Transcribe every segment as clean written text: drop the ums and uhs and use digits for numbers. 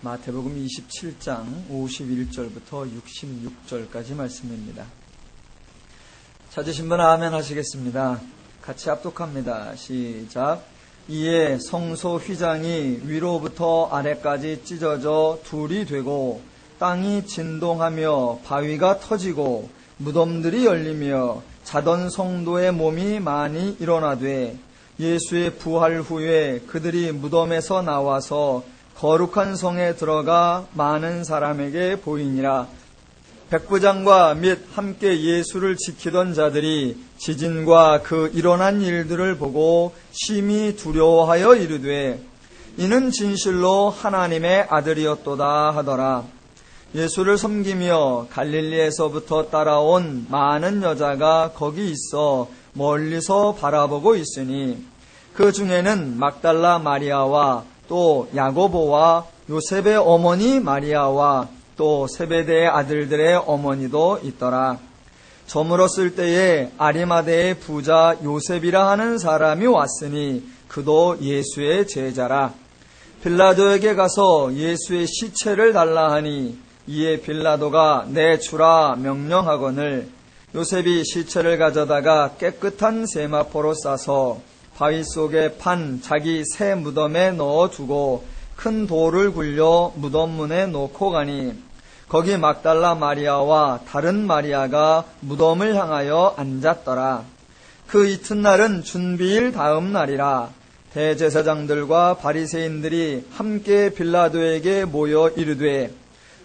마태복음 27장 51절부터 66절까지 말씀입니다. 찾으신 분 아멘 하시겠습니다. 같이 합독합니다. 시작. 이에 성소 휘장이 위로부터 아래까지 찢어져 둘이 되고 땅이 진동하며 바위가 터지고 무덤들이 열리며 자던 성도의 몸이 많이 일어나되 예수의 부활 후에 그들이 무덤에서 나와서 거룩한 성에 들어가 많은 사람에게 보이니라. 백부장과 및 함께 예수를 지키던 자들이 지진과 그 일어난 일들을 보고 심히 두려워하여 이르되 이는 진실로 하나님의 아들이었도다 하더라. 예수를 섬기며 갈릴리에서부터 따라온 많은 여자가 거기 있어 멀리서 바라보고 있으니 그 중에는 막달라 마리아와 또 야고보와 요셉의 어머니 마리아와 또 세베대의 아들들의 어머니도 있더라. 저물었을 때에 아리마대의 부자 요셉이라 하는 사람이 왔으니 그도 예수의 제자라. 빌라도에게 가서 예수의 시체를 달라 하니 이에 빌라도가 내주라 명령하거늘 요셉이 시체를 가져다가 깨끗한 세마포로 싸서 바위 속에 판 자기 새 무덤에 넣어두고 큰 돌을 굴려 무덤 문에 놓고 가니 거기 막달라 마리아와 다른 마리아가 무덤을 향하여 앉았더라. 그 이튿날은 준비일 다음 날이라. 대제사장들과 바리새인들이 함께 빌라도에게 모여 이르되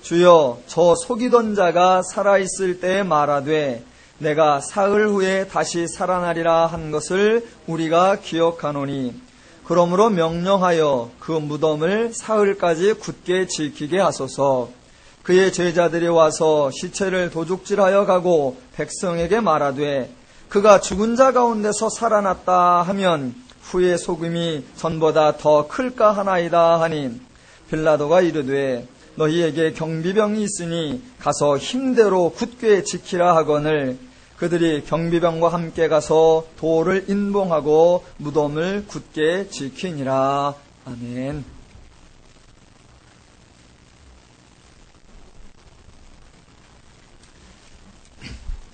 주여 저 속이던 자가 살아있을 때에 말하되 내가 사흘 후에 다시 살아나리라 한 것을 우리가 기억하노니 그러므로 명령하여 그 무덤을 사흘까지 굳게 지키게 하소서. 그의 제자들이 와서 시체를 도둑질하여 가고 백성에게 말하되 그가 죽은 자 가운데서 살아났다 하면 후에 소금이 전보다 더 클까 하나이다 하니 빌라도가 이르되 너희에게 경비병이 있으니 가서 힘대로 굳게 지키라 하거늘 그들이 경비병과 함께 가서 돌을 인봉하고 무덤을 굳게 지키니라. 아멘.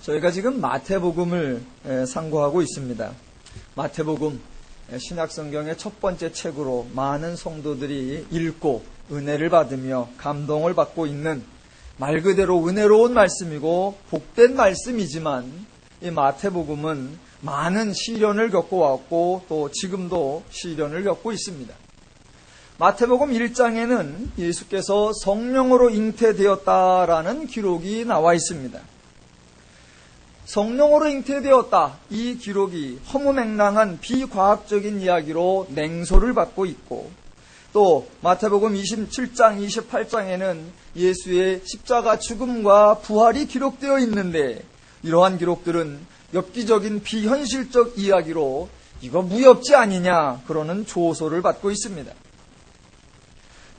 저희가 지금 마태복음을 상고하고 있습니다. 마태복음 신약성경의 첫 번째 책으로 많은 성도들이 읽고 은혜를 받으며 감동을 받고 있는 말 그대로 은혜로운 말씀이고 복된 말씀이지만 이 마태복음은 많은 시련을 겪어왔고 또 지금도 시련을 겪고 있습니다. 마태복음 1장에는 예수께서 성령으로 잉태되었다라는 기록이 나와 있습니다. 성령으로 잉태되었다. 이 기록이 허무맹랑한 비과학적인 이야기로 냉소를 받고 있고 또 마태복음 27장, 28장에는 예수의 십자가 죽음과 부활이 기록되어 있는데 이러한 기록들은 엽기적인 비현실적 이야기로 이거 무협지 아니냐 그러는 조소를 받고 있습니다.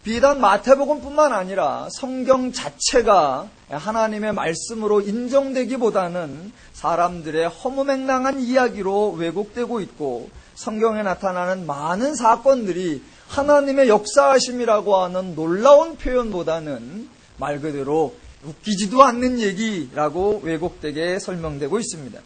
비단 마태복음뿐만 아니라 성경 자체가 하나님의 말씀으로 인정되기보다는 사람들의 허무맹랑한 이야기로 왜곡되고 있고 성경에 나타나는 많은 사건들이 하나님의 역사하심이라고 하는 놀라운 표현보다는 말 그대로 웃기지도 않는 얘기라고 왜곡되게 설명되고 있습니다.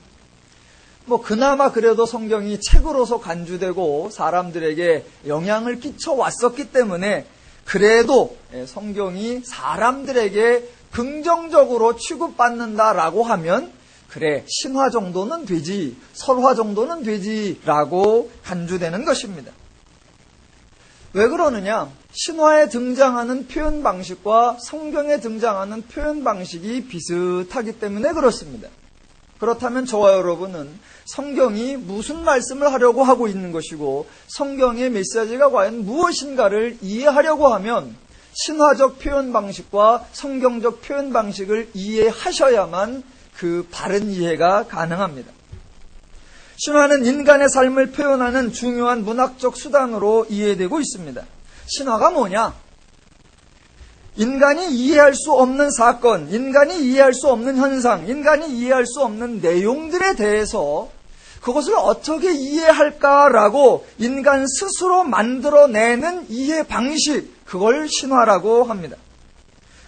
그나마 그래도 성경이 책으로서 간주되고 사람들에게 영향을 끼쳐 왔었기 때문에 그래도 성경이 사람들에게 긍정적으로 취급받는다라고 하면 그래 신화 정도는 되지 설화 정도는 되지라고 간주되는 것입니다. 왜 그러느냐? 신화에 등장하는 표현 방식과 성경에 등장하는 표현 방식이 비슷하기 때문에 그렇습니다. 그렇다면 저와 여러분은 성경이 무슨 말씀을 하려고 하고 있는 것이고 성경의 메시지가 과연 무엇인가를 이해하려고 하면 신화적 표현 방식과 성경적 표현 방식을 이해하셔야만 그 바른 이해가 가능합니다. 신화는 인간의 삶을 표현하는 중요한 문학적 수단으로 이해되고 있습니다. 신화가 뭐냐? 인간이 이해할 수 없는 사건, 인간이 이해할 수 없는 현상, 인간이 이해할 수 없는 내용들에 대해서 그것을 어떻게 이해할까라고 인간 스스로 만들어내는 이해 방식, 그걸 신화라고 합니다.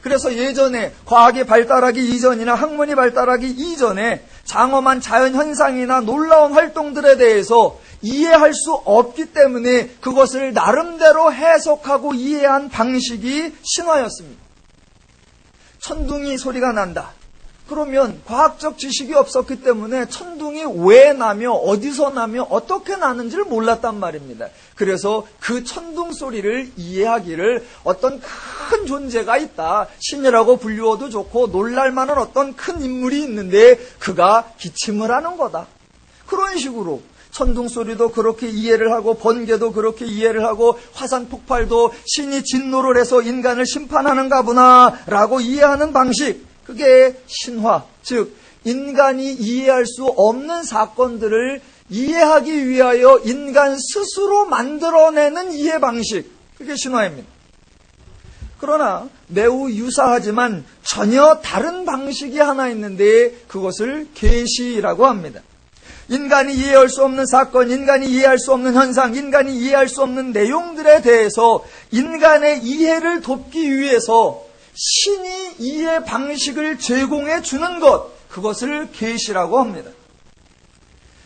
그래서 예전에 과학이 발달하기 이전이나 학문이 발달하기 이전에 장엄한 자연현상이나 놀라운 활동들에 대해서 이해할 수 없기 때문에 그것을 나름대로 해석하고 이해한 방식이 신화였습니다. 천둥이 소리가 난다. 그러면 과학적 지식이 없었기 때문에 천둥이 왜 나며 어디서 나며 어떻게 나는지를 몰랐단 말입니다. 그래서 그 천둥 소리를 이해하기를 어떤 큰 존재가 있다. 신이라고 불리워도 좋고 놀랄만한 어떤 큰 인물이 있는데 그가 기침을 하는 거다. 그런 식으로 천둥 소리도 그렇게 이해를 하고 번개도 그렇게 이해를 하고 화산 폭발도 신이 진노를 해서 인간을 심판하는가 보나 라고 이해하는 방식, 그게 신화, 즉 인간이 이해할 수 없는 사건들을 이해하기 위하여 인간 스스로 만들어내는 이해 방식, 그게 신화입니다. 그러나 매우 유사하지만 전혀 다른 방식이 하나 있는데 그것을 계시라고 합니다. 인간이 이해할 수 없는 사건, 인간이 이해할 수 없는 현상, 인간이 이해할 수 없는 내용들에 대해서 인간의 이해를 돕기 위해서 신이 이해 방식을 제공해 주는 것, 그것을 계시라고 합니다.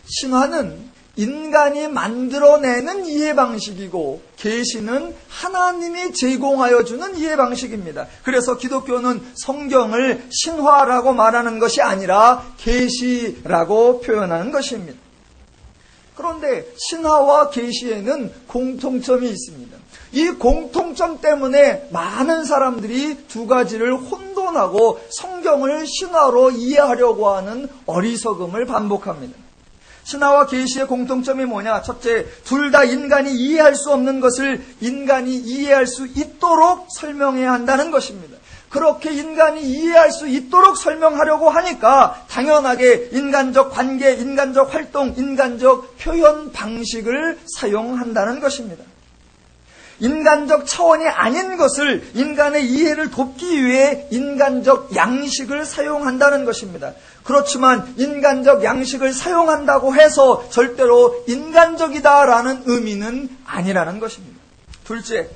신화는 인간이 만들어내는 이해 방식이고 계시는 하나님이 제공하여 주는 이해 방식입니다. 그래서 기독교는 성경을 신화라고 말하는 것이 아니라 계시라고 표현하는 것입니다. 그런데 신화와 계시에는 공통점이 있습니다. 이 공통점 때문에 많은 사람들이 두 가지를 혼돈하고 성경을 신화로 이해하려고 하는 어리석음을 반복합니다. 신화와 계시의 공통점이 뭐냐? 첫째, 둘 다 인간이 이해할 수 없는 것을 인간이 이해할 수 있도록 설명해야 한다는 것입니다. 그렇게 인간이 이해할 수 있도록 설명하려고 하니까 당연하게 인간적 관계, 인간적 활동, 인간적 표현 방식을 사용한다는 것입니다. 인간적 차원이 아닌 것을 인간의 이해를 돕기 위해 인간적 양식을 사용한다는 것입니다. 그렇지만 인간적 양식을 사용한다고 해서 절대로 인간적이다라는 의미는 아니라는 것입니다. 둘째,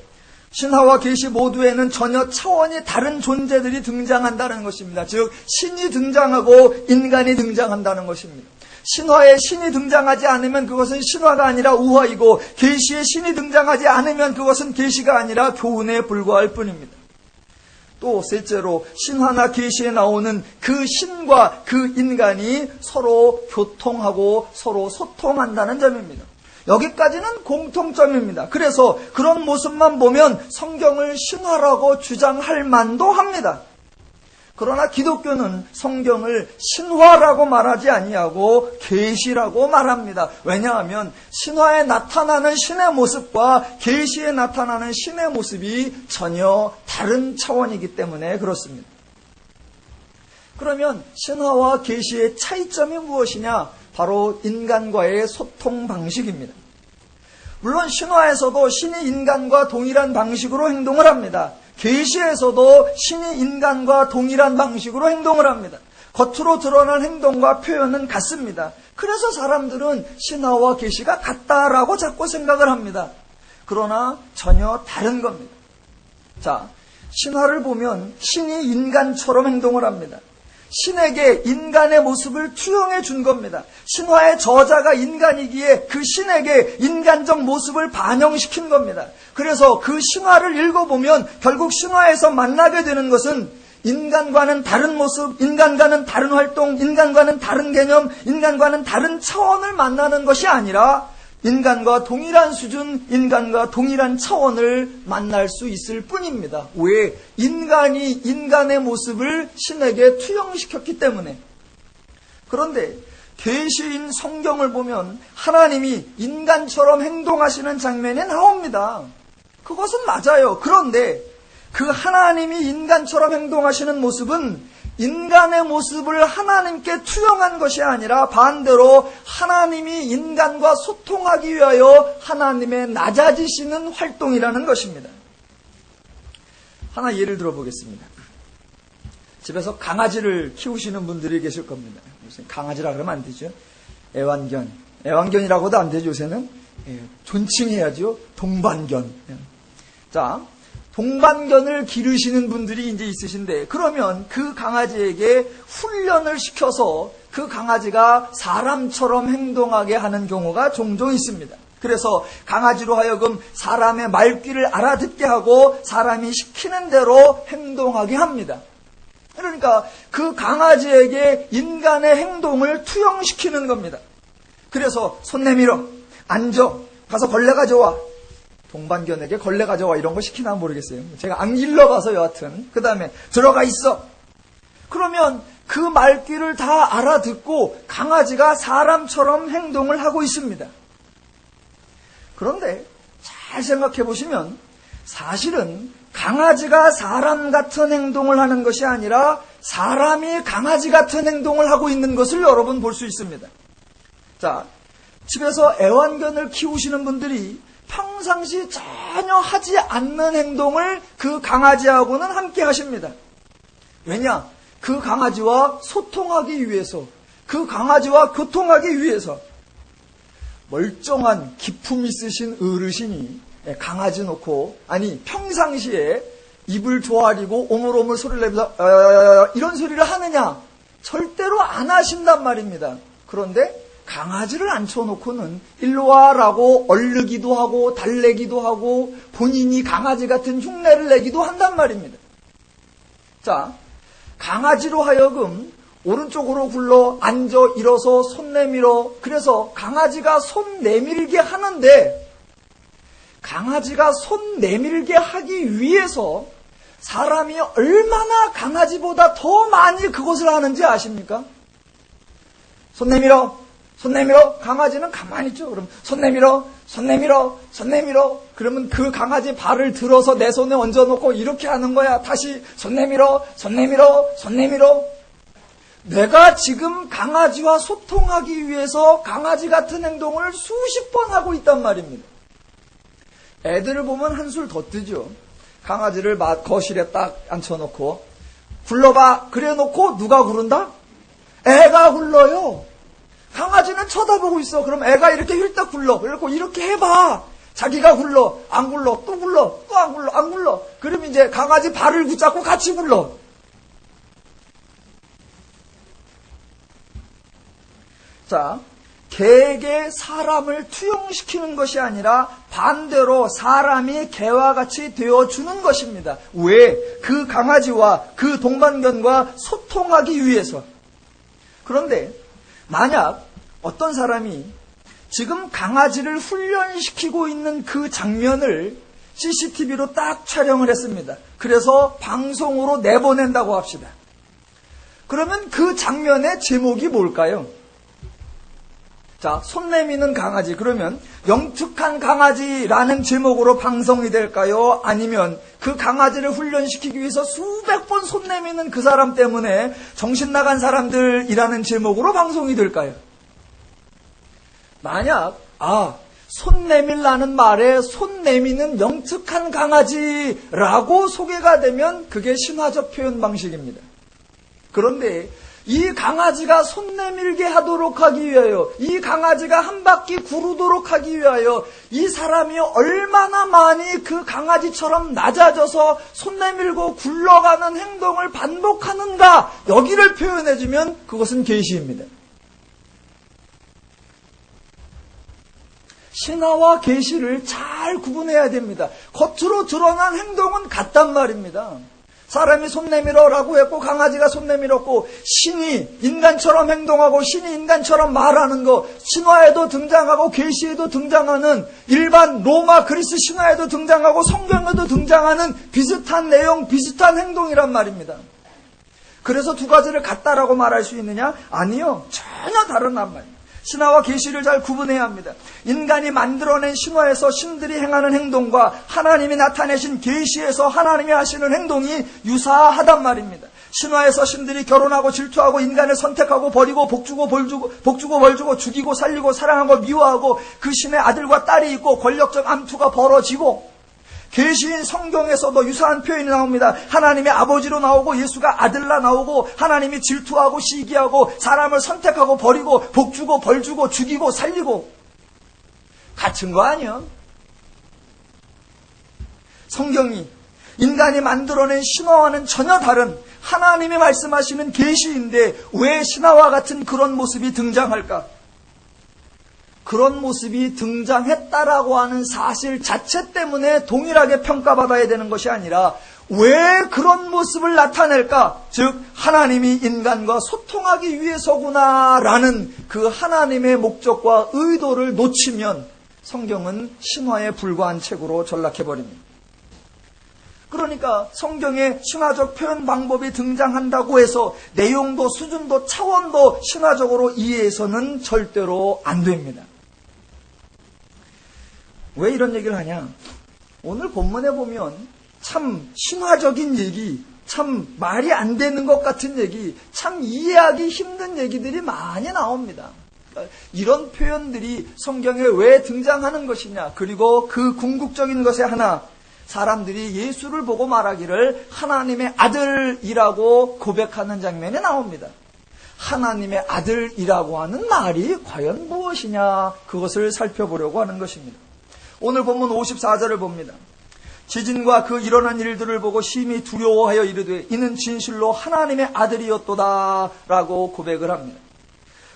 신화와 계시 모두에는 전혀 차원이 다른 존재들이 등장한다는 것입니다. 즉 신이 등장하고 인간이 등장한다는 것입니다. 신화에 신이 등장하지 않으면 그것은 신화가 아니라 우화이고 계시에 신이 등장하지 않으면 그것은 계시가 아니라 교훈에 불과할 뿐입니다. 또 셋째로 신화나 계시에 나오는 그 신과 그 인간이 서로 교통하고 서로 소통한다는 점입니다. 여기까지는 공통점입니다. 그래서 그런 모습만 보면 성경을 신화라고 주장할 만도 합니다. 그러나 기독교는 성경을 신화라고 말하지 아니하고 계시라고 말합니다. 왜냐하면 신화에 나타나는 신의 모습과 계시에 나타나는 신의 모습이 전혀 다른 차원이기 때문에 그렇습니다. 그러면 신화와 계시의 차이점이 무엇이냐? 바로 인간과의 소통 방식입니다. 물론 신화에서도 신이 인간과 동일한 방식으로 행동을 합니다. 계시에서도 신이 인간과 동일한 방식으로 행동을 합니다. 겉으로 드러난 행동과 표현은 같습니다. 그래서 사람들은 신화와 계시가 같다라고 자꾸 생각을 합니다. 그러나 전혀 다른 겁니다. 자, 신화를 보면 신이 인간처럼 행동을 합니다. 신에게 인간의 모습을 투영해 준 겁니다. 신화의 저자가 인간이기에 그 신에게 인간적 모습을 반영시킨 겁니다. 그래서 그 신화를 읽어보면 결국 신화에서 만나게 되는 것은 인간과는 다른 모습, 인간과는 다른 활동, 인간과는 다른 개념, 인간과는 다른 차원을 만나는 것이 아니라 인간과 동일한 수준, 인간과 동일한 차원을 만날 수 있을 뿐입니다. 왜? 인간이 인간의 모습을 신에게 투영시켰기 때문에. 그런데 계시인 성경을 보면 하나님이 인간처럼 행동하시는 장면이 나옵니다. 그것은 맞아요. 그런데 그 하나님이 인간처럼 행동하시는 모습은 인간의 모습을 하나님께 투영한 것이 아니라 반대로 하나님이 인간과 소통하기 위하여 하나님의 낮아지시는 활동이라는 것입니다. 하나 예를 들어보겠습니다. 집에서 강아지를 키우시는 분들이 계실 겁니다. 요새 강아지라 그러면 안 되죠. 애완견. 애완견이라고도 안 되죠, 요새는. 존칭해야죠. 동반견. 자, 동반견을 기르시는 분들이 이제 있으신데, 그러면 그 강아지에게 훈련을 시켜서 그 강아지가 사람처럼 행동하게 하는 경우가 종종 있습니다. 그래서 강아지로 하여금 사람의 말귀를 알아듣게 하고 사람이 시키는 대로 행동하게 합니다. 그러니까 그 강아지에게 인간의 행동을 투영시키는 겁니다. 그래서 손 내밀어, 앉아, 가서 걸레 가져와. 동반견에게 걸레 가져와 이런 거 시키나 모르겠어요. 제가 안 길러봐서 여하튼. 그 다음에 들어가 있어. 그러면 그 말귀를 다 알아듣고 강아지가 사람처럼 행동을 하고 있습니다. 그런데 잘 생각해 보시면 사실은 강아지가 사람 같은 행동을 하는 것이 아니라 사람이 강아지 같은 행동을 하고 있는 것을 여러분 볼 수 있습니다. 자, 집에서 애완견을 키우시는 분들이 평상시 전혀 하지 않는 행동을 그 강아지하고는 함께 하십니다. 왜냐? 그 강아지와 소통하기 위해서, 그 강아지와 교통하기 위해서. 멀쩡한 기품 있으신 어르신이 강아지 놓고, 아니 평상시에 입을 조아리고 오물오물 소리를 내면서 이런 소리를 하느냐? 절대로 안 하신단 말입니다. 그런데 강아지를 앉혀놓고는 일로 와라고 얼르기도 하고 달래기도 하고 본인이 강아지 같은 흉내를 내기도 한단 말입니다. 자, 강아지로 하여금 오른쪽으로 굴러 앉아 일어서 손 내밀어. 그래서 강아지가 손 내밀게 하는데, 강아지가 손 내밀게 하기 위해서 사람이 얼마나 강아지보다 더 많이 그것을 하는지 아십니까? 손 내밀어, 손 내밀어. 강아지는 가만히 있죠. 그럼 손 내밀어, 손 내밀어, 손 내밀어. 그러면 그 강아지 발을 들어서 내 손에 얹어놓고 이렇게 하는 거야. 다시 손 내밀어, 손 내밀어, 손 내밀어. 내가 지금 강아지와 소통하기 위해서 강아지 같은 행동을 수십 번 하고 있단 말입니다. 애들을 보면 한술 더 뜨죠. 강아지를 거실에 딱 앉혀놓고 굴러봐. 그래 놓고 누가 구른다? 애가 굴러요. 강아지는 쳐다보고 있어. 그럼 애가 이렇게 힐딱 굴러. 그래갖고 이렇게 해봐. 자기가 굴러. 안 굴러. 또 굴러. 또 안 굴러. 안 굴러. 그러면 이제 강아지 발을 붙잡고 같이 굴러. 자, 개에게 사람을 투영시키는 것이 아니라 반대로 사람이 개와 같이 되어주는 것입니다. 왜? 그 강아지와 그 동반견과 소통하기 위해서. 그런데 만약 어떤 사람이 지금 강아지를 훈련시키고 있는 그 장면을 CCTV로 딱 촬영을 했습니다. 그래서 방송으로 내보낸다고 합시다. 그러면 그 장면의 제목이 뭘까요? 자, 손 내미는 강아지. 그러면 영특한 강아지라는 제목으로 방송이 될까요? 아니면 그 강아지를 훈련시키기 위해서 수백 번 손 내미는 그 사람 때문에 정신 나간 사람들이라는 제목으로 방송이 될까요? 만약 손 내밀라는 말에 손 내미는 영특한 강아지라고 소개가 되면 그게 신화적 표현 방식입니다. 그런데 이 강아지가 손 내밀게 하도록 하기 위하여, 이 강아지가 한 바퀴 구르도록 하기 위하여 이 사람이 얼마나 많이 그 강아지처럼 낮아져서 손 내밀고 굴러가는 행동을 반복하는가, 여기를 표현해주면 그것은 계시입니다. 신화와 계시를 잘 구분해야 됩니다. 겉으로 드러난 행동은 같단 말입니다. 사람이 손 내밀어라고 했고 강아지가 손 내밀었고, 신이 인간처럼 행동하고 신이 인간처럼 말하는 거, 신화에도 등장하고 계시에도 등장하는, 일반 로마 그리스 신화에도 등장하고 성경에도 등장하는 비슷한 내용, 비슷한 행동이란 말입니다. 그래서 두 가지를 같다라고 말할 수 있느냐? 아니요, 전혀 다른 말입니다. 신화와 계시를 잘 구분해야 합니다. 인간이 만들어낸 신화에서 신들이 행하는 행동과 하나님이 나타내신 계시에서 하나님이 하시는 행동이 유사하단 말입니다. 신화에서 신들이 결혼하고 질투하고 인간을 선택하고 버리고 복주고 벌주고 죽이고 살리고 사랑하고 미워하고 그 신의 아들과 딸이 있고 권력적 암투가 벌어지고, 계시인 성경에서도 유사한 표현이 나옵니다. 하나님의 아버지로 나오고 예수가 아들로 나오고, 하나님이 질투하고 시기하고 사람을 선택하고 버리고 복주고 벌주고 죽이고 살리고, 같은 거 아니야? 성경이 인간이 만들어낸 신화와는 전혀 다른 하나님이 말씀하시는 계시인데 왜 신화와 같은 그런 모습이 등장할까? 그런 모습이 등장했다라고 하는 사실 자체 때문에 동일하게 평가받아야 되는 것이 아니라 왜 그런 모습을 나타낼까? 즉 하나님이 인간과 소통하기 위해서구나라는 그 하나님의 목적과 의도를 놓치면 성경은 신화에 불과한 책으로 전락해버립니다. 그러니까 성경에 신화적 표현 방법이 등장한다고 해서 내용도 수준도 차원도 신화적으로 이해해서는 절대로 안 됩니다. 왜 이런 얘기를 하냐? 오늘 본문에 보면 참 신화적인 얘기, 참 말이 안 되는 것 같은 얘기, 참 이해하기 힘든 얘기들이 많이 나옵니다. 이런 표현들이 성경에 왜 등장하는 것이냐? 그리고 그 궁극적인 것의 하나, 사람들이 예수를 보고 말하기를 하나님의 아들이라고 고백하는 장면이 나옵니다. 하나님의 아들이라고 하는 말이 과연 무엇이냐? 그것을 살펴보려고 하는 것입니다. 오늘 본문 54절을 봅니다. 지진과 그 일어난 일들을 보고 심히 두려워하여 이르되 이는 진실로 하나님의 아들이었도다 라고 고백을 합니다.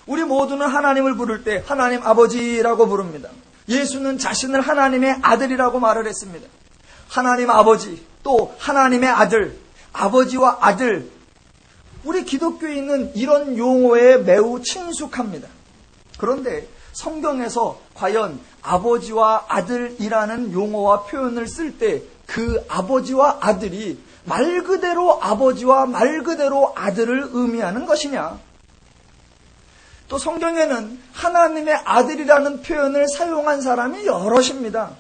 우리 모두는 하나님을 부를 때 하나님 아버지라고 부릅니다. 예수는 자신을 하나님의 아들이라고 말을 했습니다. 하나님 아버지, 또 하나님의 아들, 아버지와 아들, 우리 기독교인은 이런 용어에 매우 친숙합니다. 그런데 성경에서 과연 아버지와 아들이라는 용어와 표현을 쓸 때 그 아버지와 아들이 말 그대로 아버지와 말 그대로 아들을 의미하는 것이냐? 또 성경에는 하나님의 아들이라는 표현을 사용한 사람이 여럿입니다.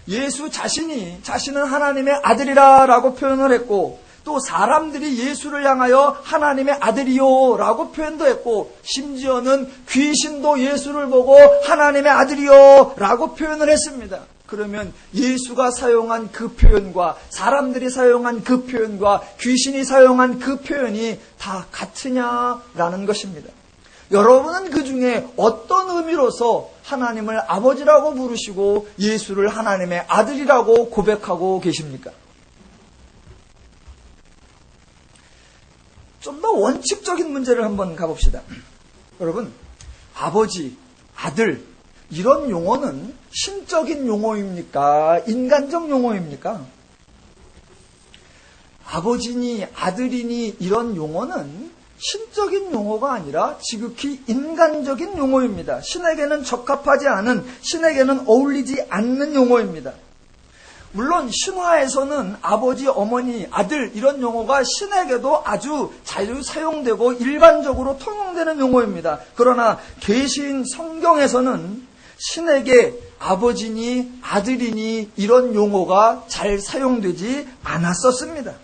예수 자신이 자신은 하나님의 아들이라고 표현을 했고 또 사람들이 예수를 향하여 하나님의 아들이요 라고 표현도 했고 심지어는 귀신도 예수를 보고 하나님의 아들이요 라고 표현을 했습니다. 그러면 예수가 사용한 그 표현과 사람들이 사용한 그 표현과 귀신이 사용한 그 표현이 다 같으냐라는 것입니다. 여러분은 그 중에 어떤 의미로서 하나님을 아버지라고 부르시고 예수를 하나님의 아들이라고 고백하고 계십니까? 좀 더 원칙적인 문제를 한번 가봅시다. 여러분, 아버지, 아들 이런 용어는 신적인 용어입니까? 인간적 용어입니까? 아버지니 아들이니 이런 용어는 신적인 용어가 아니라 지극히 인간적인 용어입니다. 신에게는 적합하지 않은, 신에게는 어울리지 않는 용어입니다. 물론 신화에서는 아버지, 어머니, 아들 이런 용어가 신에게도 아주 자주 사용되고 일반적으로 통용되는 용어입니다. 그러나 계시인 성경에서는 신에게 아버지니 아들이니 이런 용어가 잘 사용되지 않았었습니다.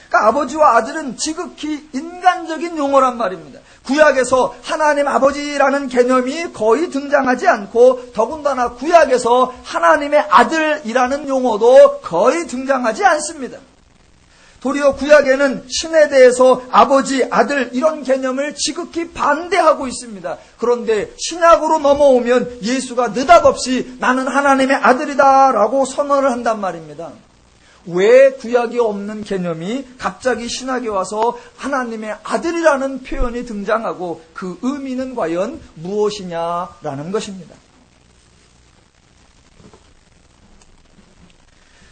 그러니까 아버지와 아들은 지극히 인간적인 용어란 말입니다. 구약에서 하나님 아버지라는 개념이 거의 등장하지 않고 더군다나 구약에서 하나님의 아들이라는 용어도 거의 등장하지 않습니다. 도리어 구약에는 신에 대해서 아버지, 아들 이런 개념을 지극히 반대하고 있습니다. 그런데 신약으로 넘어오면 예수가 느닷없이 나는 하나님의 아들이다 라고 선언을 한단 말입니다. 왜 구약이 없는 개념이 갑자기 신약에 와서 하나님의 아들이라는 표현이 등장하고 그 의미는 과연 무엇이냐라는 것입니다.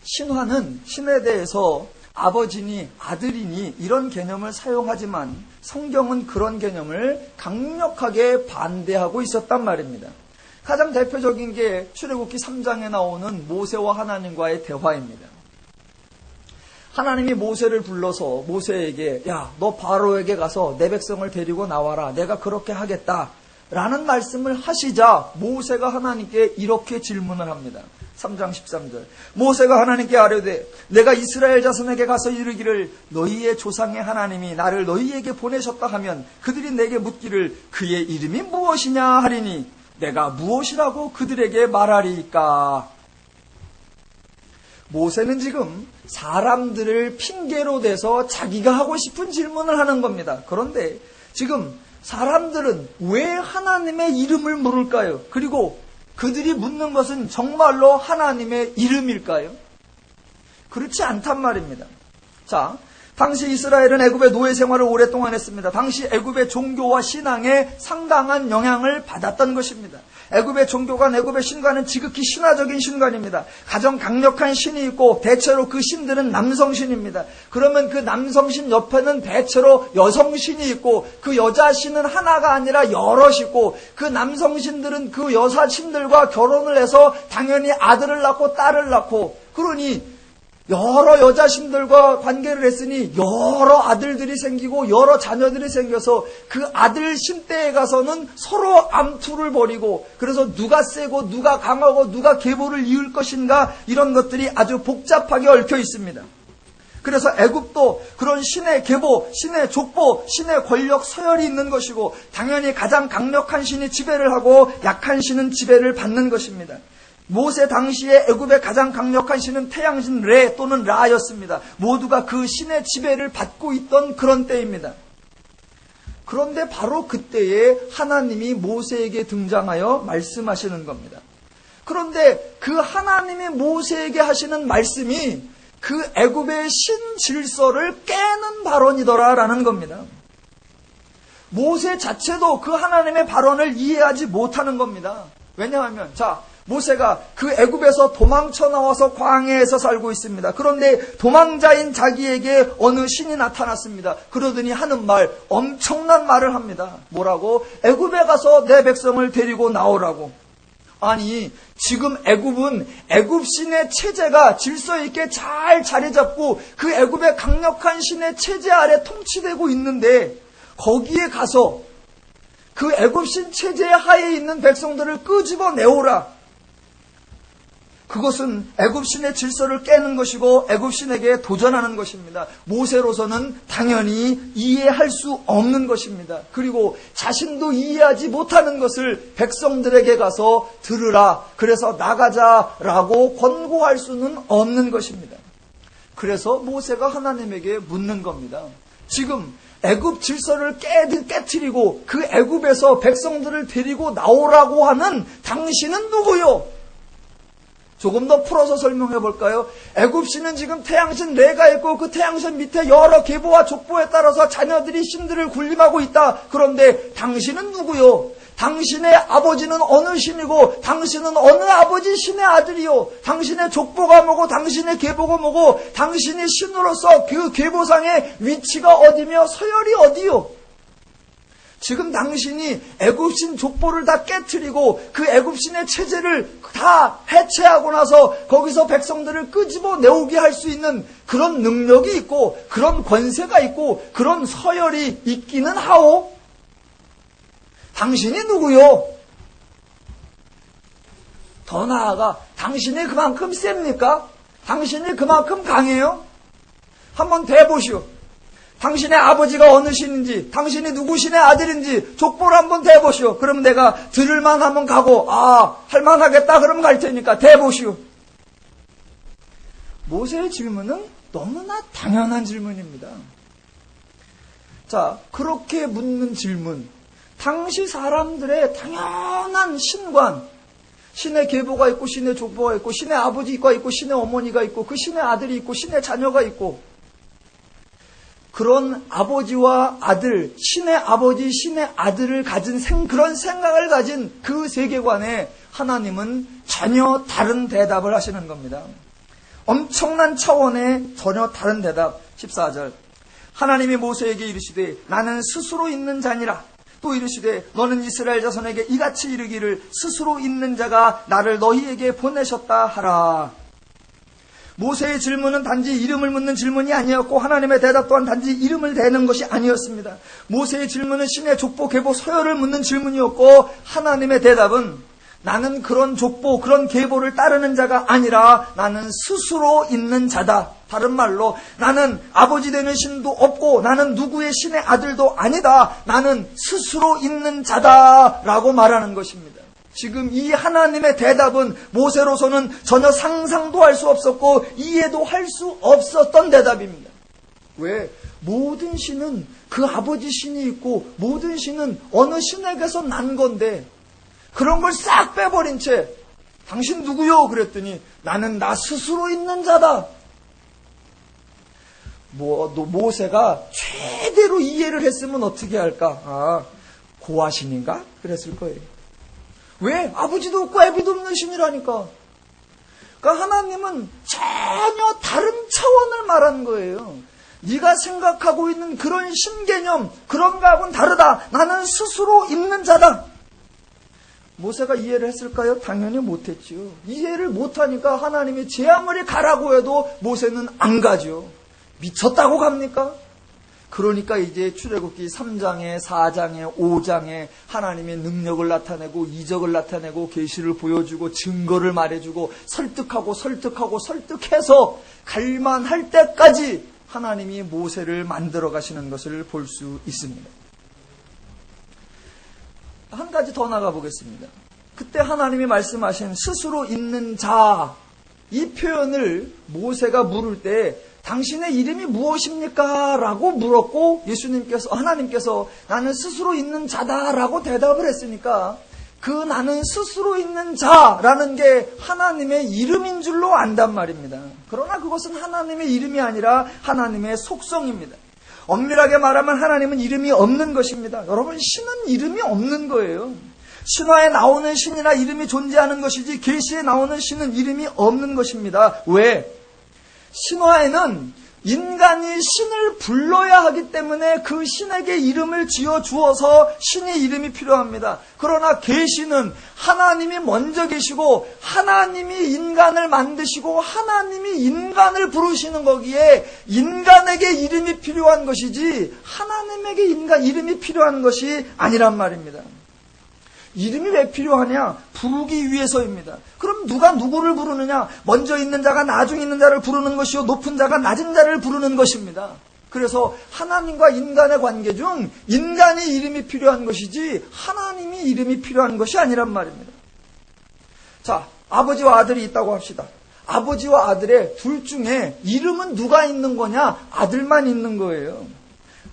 신화는 신에 대해서 아버지니 아들이니 이런 개념을 사용하지만 성경은 그런 개념을 강력하게 반대하고 있었단 말입니다. 가장 대표적인 게 출애굽기 3장에 나오는 모세와 하나님과의 대화입니다. 하나님이 모세를 불러서 모세에게 야, 너 바로에게 가서 내 백성을 데리고 나와라. 내가 그렇게 하겠다. 라는 말씀을 하시자 모세가 하나님께 이렇게 질문을 합니다. 3장 13절. 모세가 하나님께 아뢰되 내가 이스라엘 자손에게 가서 이르기를 너희의 조상의 하나님이 나를 너희에게 보내셨다 하면 그들이 내게 묻기를 그의 이름이 무엇이냐 하리니 내가 무엇이라고 그들에게 말하리이까. 모세는 지금 사람들을 핑계로 대서 자기가 하고 싶은 질문을 하는 겁니다. 그런데 지금 사람들은 왜 하나님의 이름을 물을까요? 그리고 그들이 묻는 것은 정말로 하나님의 이름일까요? 그렇지 않단 말입니다. 자, 당시 이스라엘은 애굽의 노예 생활을 오랫동안 했습니다. 당시 애굽의 종교와 신앙에 상당한 영향을 받았던 것입니다. 애굽의 종교관, 애굽의 신관은 지극히 신화적인 신관입니다. 가장 강력한 신이 있고 대체로 그 신들은 남성신입니다. 그러면 그 남성신 옆에는 대체로 여성신이 있고 그 여자신은 하나가 아니라 여럿 있고 그 남성신들은 그 여사신들과 결혼을 해서 당연히 아들을 낳고 딸을 낳고 그러니 여러 여자신들과 관계를 했으니 여러 아들들이 생기고 여러 자녀들이 생겨서 그 아들 신대에 가서는 서로 암투를 벌이고 그래서 누가 세고 누가 강하고 누가 계보를 이을 것인가 이런 것들이 아주 복잡하게 얽혀 있습니다. 그래서 애굽도 그런 신의 계보, 신의 족보, 신의 권력 서열이 있는 것이고 당연히 가장 강력한 신이 지배를 하고 약한 신은 지배를 받는 것입니다. 모세 당시에 애굽의 가장 강력한 신은 태양신 레 또는 라였습니다. 모두가 그 신의 지배를 받고 있던 그런 때입니다. 그런데 바로 그때에 하나님이 모세에게 등장하여 말씀하시는 겁니다. 그런데 그 하나님이 모세에게 하시는 말씀이 그 애굽의 신 질서를 깨는 발언이더라라는 겁니다. 모세 자체도 그 하나님의 발언을 이해하지 못하는 겁니다. 왜냐하면 모세가 그 애굽에서 도망쳐 나와서 광야에서 살고 있습니다. 그런데 도망자인 자기에게 어느 신이 나타났습니다. 그러더니 하는 말, 엄청난 말을 합니다. 뭐라고? 애굽에 가서 내 백성을 데리고 나오라고. 아니, 지금 애굽은 애굽 신의 체제가 질서 있게 잘 자리 잡고 그 애굽의 강력한 신의 체제 아래 통치되고 있는데 거기에 가서 그 애굽 신 체제 하에 있는 백성들을 끄집어 내오라. 그것은 애굽신의 질서를 깨는 것이고 애굽신에게 도전하는 것입니다. 모세로서는 당연히 이해할 수 없는 것입니다. 그리고 자신도 이해하지 못하는 것을 백성들에게 가서 들으라, 그래서 나가자라고 권고할 수는 없는 것입니다. 그래서 모세가 하나님에게 묻는 겁니다. 지금 애굽 질서를 깨트리고 그 애굽에서 백성들을 데리고 나오라고 하는 당신은 누구요? 조금 더 풀어서 설명해 볼까요? 애굽신은 지금 태양신 레가 있고 그 태양신 밑에 여러 계보와 족보에 따라서 자녀들이 신들을 군림하고 있다. 그런데 당신은 누구요? 당신의 아버지는 어느 신이고 당신은 어느 아버지 신의 아들이요? 당신의 족보가 뭐고 당신의 계보가 뭐고 당신이 신으로서 그 계보상의 위치가 어디며 서열이 어디요? 지금 당신이 애굽신 족보를 다 깨트리고 그 애굽신의 체제를 다 해체하고 나서 거기서 백성들을 끄집어 내오게 할 수 있는 그런 능력이 있고 그런 권세가 있고 그런 서열이 있기는 하오? 당신이 누구요? 더 나아가 당신이 그만큼 셉니까? 당신이 그만큼 강해요? 한번 대보시오. 당신의 아버지가 어느 신인지, 당신이 누구 신의 아들인지 족보를 한번 대보시오. 그럼 내가 들을만 하면 가고, 할만하겠다 그러면 갈 테니까 대보시오. 모세의 질문은 너무나 당연한 질문입니다. 자, 그렇게 묻는 질문, 당시 사람들의 당연한 신관, 신의 계보가 있고 신의 족보가 있고 신의 아버지가 있고 신의 어머니가 있고 그 신의 아들이 있고 신의 자녀가 있고 그런 아버지와 아들, 신의 아버지, 신의 아들을 가진 그런 생각을 가진 그 세계관에 하나님은 전혀 다른 대답을 하시는 겁니다. 엄청난 차원의 전혀 다른 대답. 14절. 하나님이 모세에게 이르시되 나는 스스로 있는 자니라. 또 이르시되 너는 이스라엘 자손에게 이같이 이르기를 스스로 있는 자가 나를 너희에게 보내셨다 하라. 모세의 질문은 단지 이름을 묻는 질문이 아니었고 하나님의 대답 또한 단지 이름을 대는 것이 아니었습니다. 모세의 질문은 신의 족보, 계보, 서열을 묻는 질문이었고 하나님의 대답은 나는 그런 족보, 그런 계보를 따르는 자가 아니라 나는 스스로 있는 자다. 다른 말로 나는 아버지 되는 신도 없고 나는 누구의 신의 아들도 아니다. 나는 스스로 있는 자다라고 말하는 것입니다. 지금 이 하나님의 대답은 모세로서는 전혀 상상도 할 수 없었고 이해도 할 수 없었던 대답입니다. 왜? 모든 신은 그 아버지 신이 있고 모든 신은 어느 신에게서 난 건데 그런 걸 싹 빼버린 채 당신 누구요? 그랬더니 나는 나 스스로 있는 자다. 모세가 최대로 이해를 했으면 어떻게 할까? 고아신인가? 그랬을 거예요. 왜? 아버지도 없고 애비도 없는 신이라니까. 그러니까 하나님은 전혀 다른 차원을 말한 거예요. 네가 생각하고 있는 그런 신개념, 그런 거하고는 다르다. 나는 스스로 있는 자다. 모세가 이해를 했을까요? 당연히 못했죠. 이해를 못하니까 하나님이 제 아무리 가라고 해도 모세는 안 가죠. 미쳤다고 갑니까? 그러니까 이제 출애굽기 3장에 4장에 5장에 하나님의 능력을 나타내고 이적을 나타내고 계시를 보여주고 증거를 말해주고 설득해서 갈만할 때까지 하나님이 모세를 만들어 가시는 것을 볼 수 있습니다. 한 가지 더 나가 보겠습니다. 그때 하나님이 말씀하신 스스로 있는 자, 이 표현을 모세가 물을 때 당신의 이름이 무엇입니까? 라고 물었고 하나님께서 나는 스스로 있는 자다라고 대답을 했으니까 그 나는 스스로 있는 자라는 게 하나님의 이름인 줄로 안단 말입니다. 그러나 그것은 하나님의 이름이 아니라 하나님의 속성입니다. 엄밀하게 말하면 하나님은 이름이 없는 것입니다. 여러분, 신은 이름이 없는 거예요. 신화에 나오는 신이나 이름이 존재하는 것이지 계시에 나오는 신은 이름이 없는 것입니다. 왜? 신화에는 인간이 신을 불러야 하기 때문에 그 신에게 이름을 지어 주어서 신의 이름이 필요합니다. 그러나 계시는 하나님이 먼저 계시고 하나님이 인간을 만드시고 하나님이 인간을 부르시는 거기에 인간에게 이름이 필요한 것이지 하나님에게 이름이 필요한 것이 아니란 말입니다. 이름이 왜 필요하냐? 부르기 위해서입니다. 그럼 누가 누구를 부르느냐? 먼저 있는 자가 나중 있는 자를 부르는 것이요 높은 자가 낮은 자를 부르는 것입니다. 그래서 하나님과 인간의 관계 중 인간이 이름이 필요한 것이지 하나님이 이름이 필요한 것이 아니란 말입니다. 자, 아버지와 아들이 있다고 합시다. 아버지와 아들의 둘 중에 이름은 누가 있는 거냐? 아들만 있는 거예요.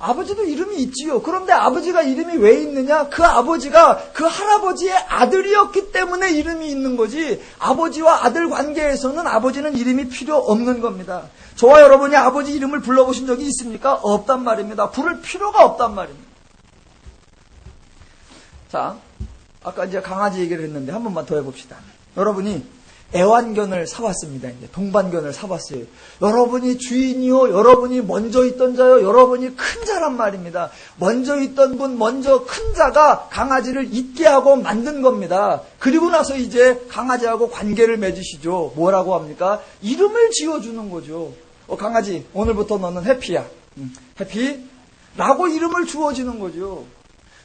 아버지도 이름이 있지요. 그런데 아버지가 이름이 왜 있느냐? 그 아버지가 그 할아버지의 아들이었기 때문에 이름이 있는 거지, 아버지와 아들 관계에서는 아버지는 이름이 필요 없는 겁니다. 저와 여러분이 아버지 이름을 불러보신 적이 있습니까? 없단 말입니다. 부를 필요가 없단 말입니다. 자, 아까 이제 강아지 얘기를 했는데 한 번만 더 해봅시다. 여러분이 애완견을 사왔습니다. 이제 동반견을 사왔어요. 여러분이 주인이요, 여러분이 먼저 있던 자요, 여러분이 큰 자란 말입니다. 먼저 있던 분, 먼저 큰 자가 강아지를 있게 하고 만든 겁니다. 그리고 나서 이제 강아지하고 관계를 맺으시죠. 뭐라고 합니까? 이름을 지어주는 거죠. 강아지, 오늘부터 너는 해피야. 해피라고 이름을 주어지는 거죠.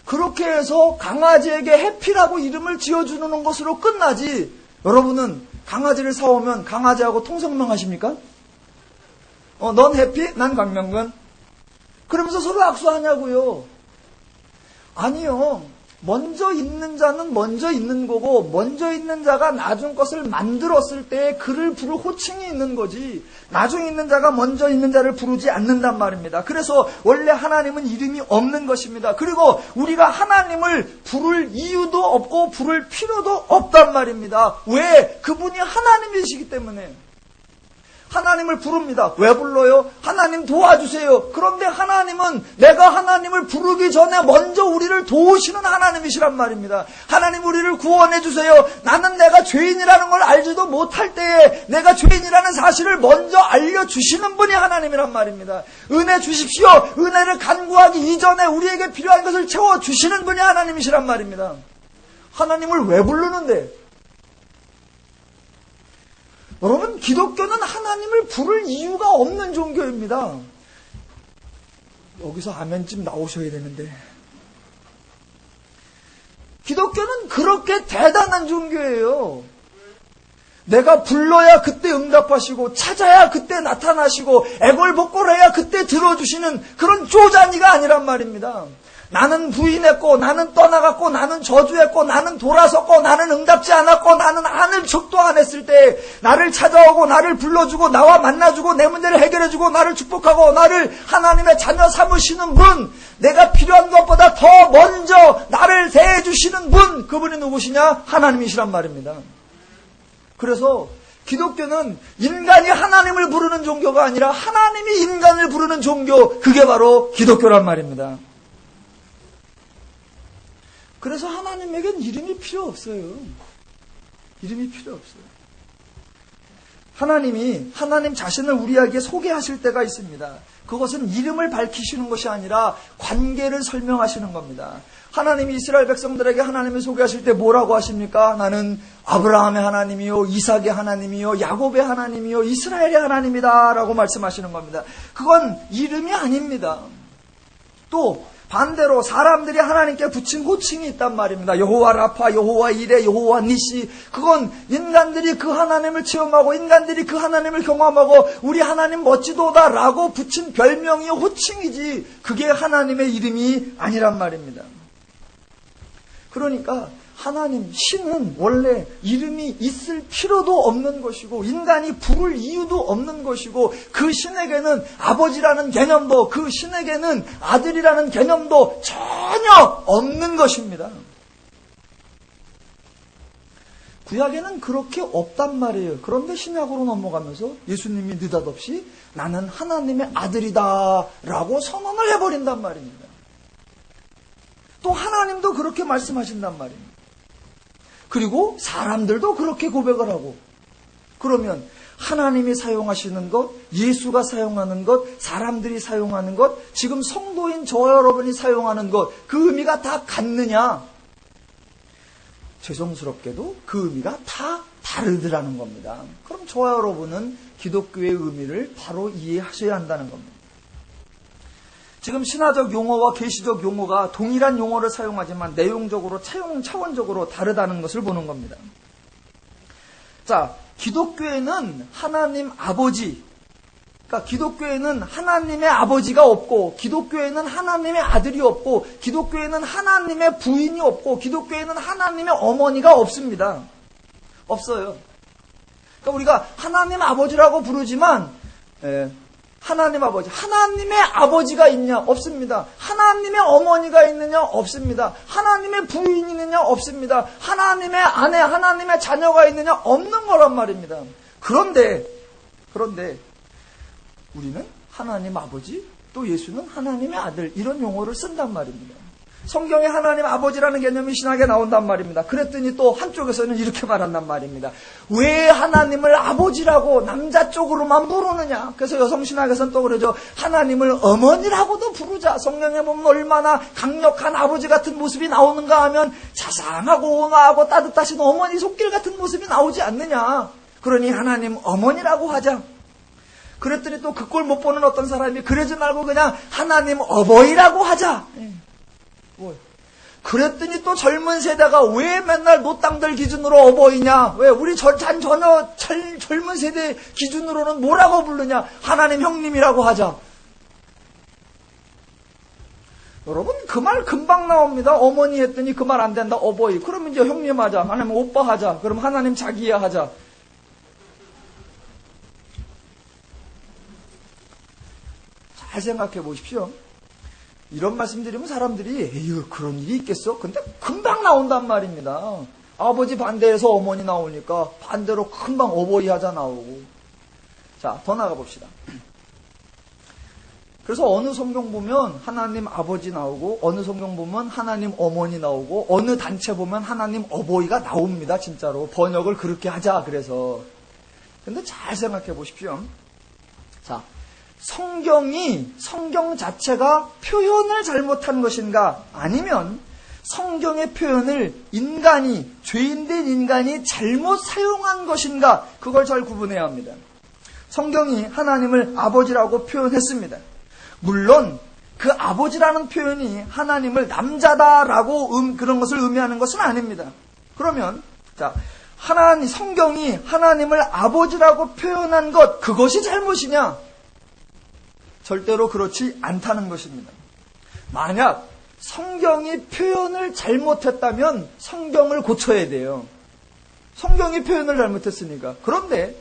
그렇게 해서 강아지에게 해피라고 이름을 지어주는 것으로 끝나지, 여러분은 강아지를 사오면 강아지하고 통성명 하십니까? 넌 해피? 난 광명근. 그러면서 서로 악수하냐고요. 아니요. 먼저 있는 자는 먼저 있는 거고, 먼저 있는 자가 나중 것을 만들었을 때 그를 부를 호칭이 있는 거지, 나중 있는 자가 먼저 있는 자를 부르지 않는단 말입니다. 그래서 원래 하나님은 이름이 없는 것입니다. 그리고 우리가 하나님을 부를 이유도 없고 부를 필요도 없단 말입니다. 왜? 그분이 하나님이시기 때문에. 하나님을 부릅니다. 왜 불러요? 하나님 도와주세요. 그런데 하나님은 내가 하나님을 부르기 전에 먼저 우리를 도우시는 하나님이시란 말입니다. 하나님 우리를 구원해 주세요. 나는 내가 죄인이라는 걸 알지도 못할 때에 내가 죄인이라는 사실을 먼저 알려주시는 분이 하나님이란 말입니다. 은혜 주십시오. 은혜를 간구하기 이전에 우리에게 필요한 것을 채워주시는 분이 하나님이시란 말입니다. 하나님을 왜 부르는데? 여러분, 기독교는 하나님을 부를 이유가 없는 종교입니다. 여기서 아멘쯤 나오셔야 되는데. 기독교는 그렇게 대단한 종교예요. 내가 불러야 그때 응답하시고, 찾아야 그때 나타나시고, 애걸복걸해야 그때 들어주시는 그런 쪼잔이가 아니란 말입니다. 나는 부인했고, 나는 떠나갔고, 나는 저주했고, 나는 돌아섰고, 나는 응답지 않았고, 나는 아는 척도 안 했을 때 나를 찾아오고 나를 불러주고 나와 만나주고 내 문제를 해결해주고 나를 축복하고 나를 하나님의 자녀 삼으시는 분, 내가 필요한 것보다 더 먼저 나를 대해주시는 분, 그분이 누구시냐? 하나님이시란 말입니다. 그래서 기독교는 인간이 하나님을 부르는 종교가 아니라 하나님이 인간을 부르는 종교, 그게 바로 기독교란 말입니다. 그래서 하나님에겐 이름이 필요 없어요. 이름이 필요 없어요. 하나님 자신을 우리에게 소개하실 때가 있습니다. 그것은 이름을 밝히시는 것이 아니라 관계를 설명하시는 겁니다. 하나님이 이스라엘 백성들에게 하나님을 소개하실 때 뭐라고 하십니까? 나는 아브라함의 하나님이요, 이삭의 하나님이요, 야곱의 하나님이요, 이스라엘의 하나님이다 라고 말씀하시는 겁니다. 그건 이름이 아닙니다. 또 반대로 사람들이 하나님께 붙인 호칭이 있단 말입니다. 여호와 라파, 여호와 이레, 여호와 니시. 그건 인간들이 그 하나님을 체험하고 인간들이 그 하나님을 경험하고 우리 하나님 멋지도다 라고 붙인 별명이 호칭이지 그게 하나님의 이름이 아니란 말입니다. 그러니까 하나님, 신은 원래 이름이 있을 필요도 없는 것이고 인간이 부를 이유도 없는 것이고 그 신에게는 아버지라는 개념도 그 신에게는 아들이라는 개념도 전혀 없는 것입니다. 구약에는 그렇게 없단 말이에요. 그런데 신약으로 넘어가면서 예수님이 느닷없이 나는 하나님의 아들이다 라고 선언을 해버린단 말입니다. 또 하나님도 그렇게 말씀하신단 말입니다. 그리고 사람들도 그렇게 고백을 하고 그러면 하나님이 사용하시는 것, 예수가 사용하는 것, 사람들이 사용하는 것, 지금 성도인 저와 여러분이 사용하는 것, 그 의미가 다 같느냐? 죄송스럽게도 그 의미가 다 다르더라는 겁니다. 그럼 저와 여러분은 기독교의 의미를 바로 이해하셔야 한다는 겁니다. 지금 신화적 용어와 계시적 용어가 동일한 용어를 사용하지만 내용적으로 차원적으로 다르다는 것을 보는 겁니다. 자, 기독교에는 하나님 아버지, 그러니까 기독교에는 하나님의 아버지가 없고 기독교에는 하나님의 아들이 없고 기독교에는 하나님의 부인이 없고 기독교에는 하나님의 어머니가 없습니다. 없어요. 그러니까 우리가 하나님 아버지라고 부르지만 하나님 아버지, 하나님의 아버지가 있냐? 없습니다. 하나님의 어머니가 있느냐? 없습니다. 하나님의 부인이 있느냐? 없습니다. 하나님의 아내, 하나님의 자녀가 있느냐? 없는 거란 말입니다. 그런데 우리는 하나님 아버지, 또 예수는 하나님의 아들, 이런 용어를 쓴단 말입니다. 성경에 하나님 아버지라는 개념이 신학에 나온단 말입니다. 그랬더니 또 한쪽에서는 이렇게 말한단 말입니다. 왜 하나님을 아버지라고 남자 쪽으로만 부르느냐? 그래서 여성신학에서는 또 그러죠. 하나님을 어머니라고도 부르자. 성경에 보면 얼마나 강력한 아버지 같은 모습이 나오는가 하면 자상하고 온화하고 따뜻하신 어머니 손길 같은 모습이 나오지 않느냐. 그러니 하나님 어머니라고 하자. 그랬더니 또 그 꼴 못 보는 어떤 사람이 그러지 말고 그냥 하나님 어버이라고 하자. 그랬더니 또 젊은 세대가 왜 맨날 노땅들 기준으로 어버이냐? 왜 우리 전혀 젊은 세대 기준으로는 뭐라고 부르냐? 하나님 형님이라고 하자. 여러분 그 말 금방 나옵니다. 어머니 했더니 그 말 안 된다. 어버이. 그러면 이제 형님 하자. 하나님 오빠 하자. 그럼 하나님 자기야 하자. 잘 생각해 보십시오. 이런 말씀 드리면 사람들이 에휴 그런 일이 있겠어? 근데 금방 나온단 말입니다. 아버지 반대해서 어머니 나오니까 반대로 금방 어버이 하자 나오고. 자, 더 나가 봅시다. 그래서 어느 성경 보면 하나님 아버지 나오고 어느 성경 보면 하나님 어머니 나오고 어느 단체 보면 하나님 어버이가 나옵니다. 진짜로 번역을 그렇게 하자 그래서. 근데 잘 생각해 보십시오. 자, 성경 자체가 표현을 잘못한 것인가? 아니면 성경의 표현을 죄인된 인간이 잘못 사용한 것인가? 그걸 잘 구분해야 합니다. 성경이 하나님을 아버지라고 표현했습니다. 물론 그 아버지라는 표현이 하나님을 남자다라고 그런 것을 의미하는 것은 아닙니다. 그러면 성경이 하나님을 아버지라고 표현한 것, 그것이 잘못이냐? 절대로 그렇지 않다는 것입니다. 만약 성경이 표현을 잘못했다면 성경을 고쳐야 돼요. 성경이 표현을 잘못했으니까. 그런데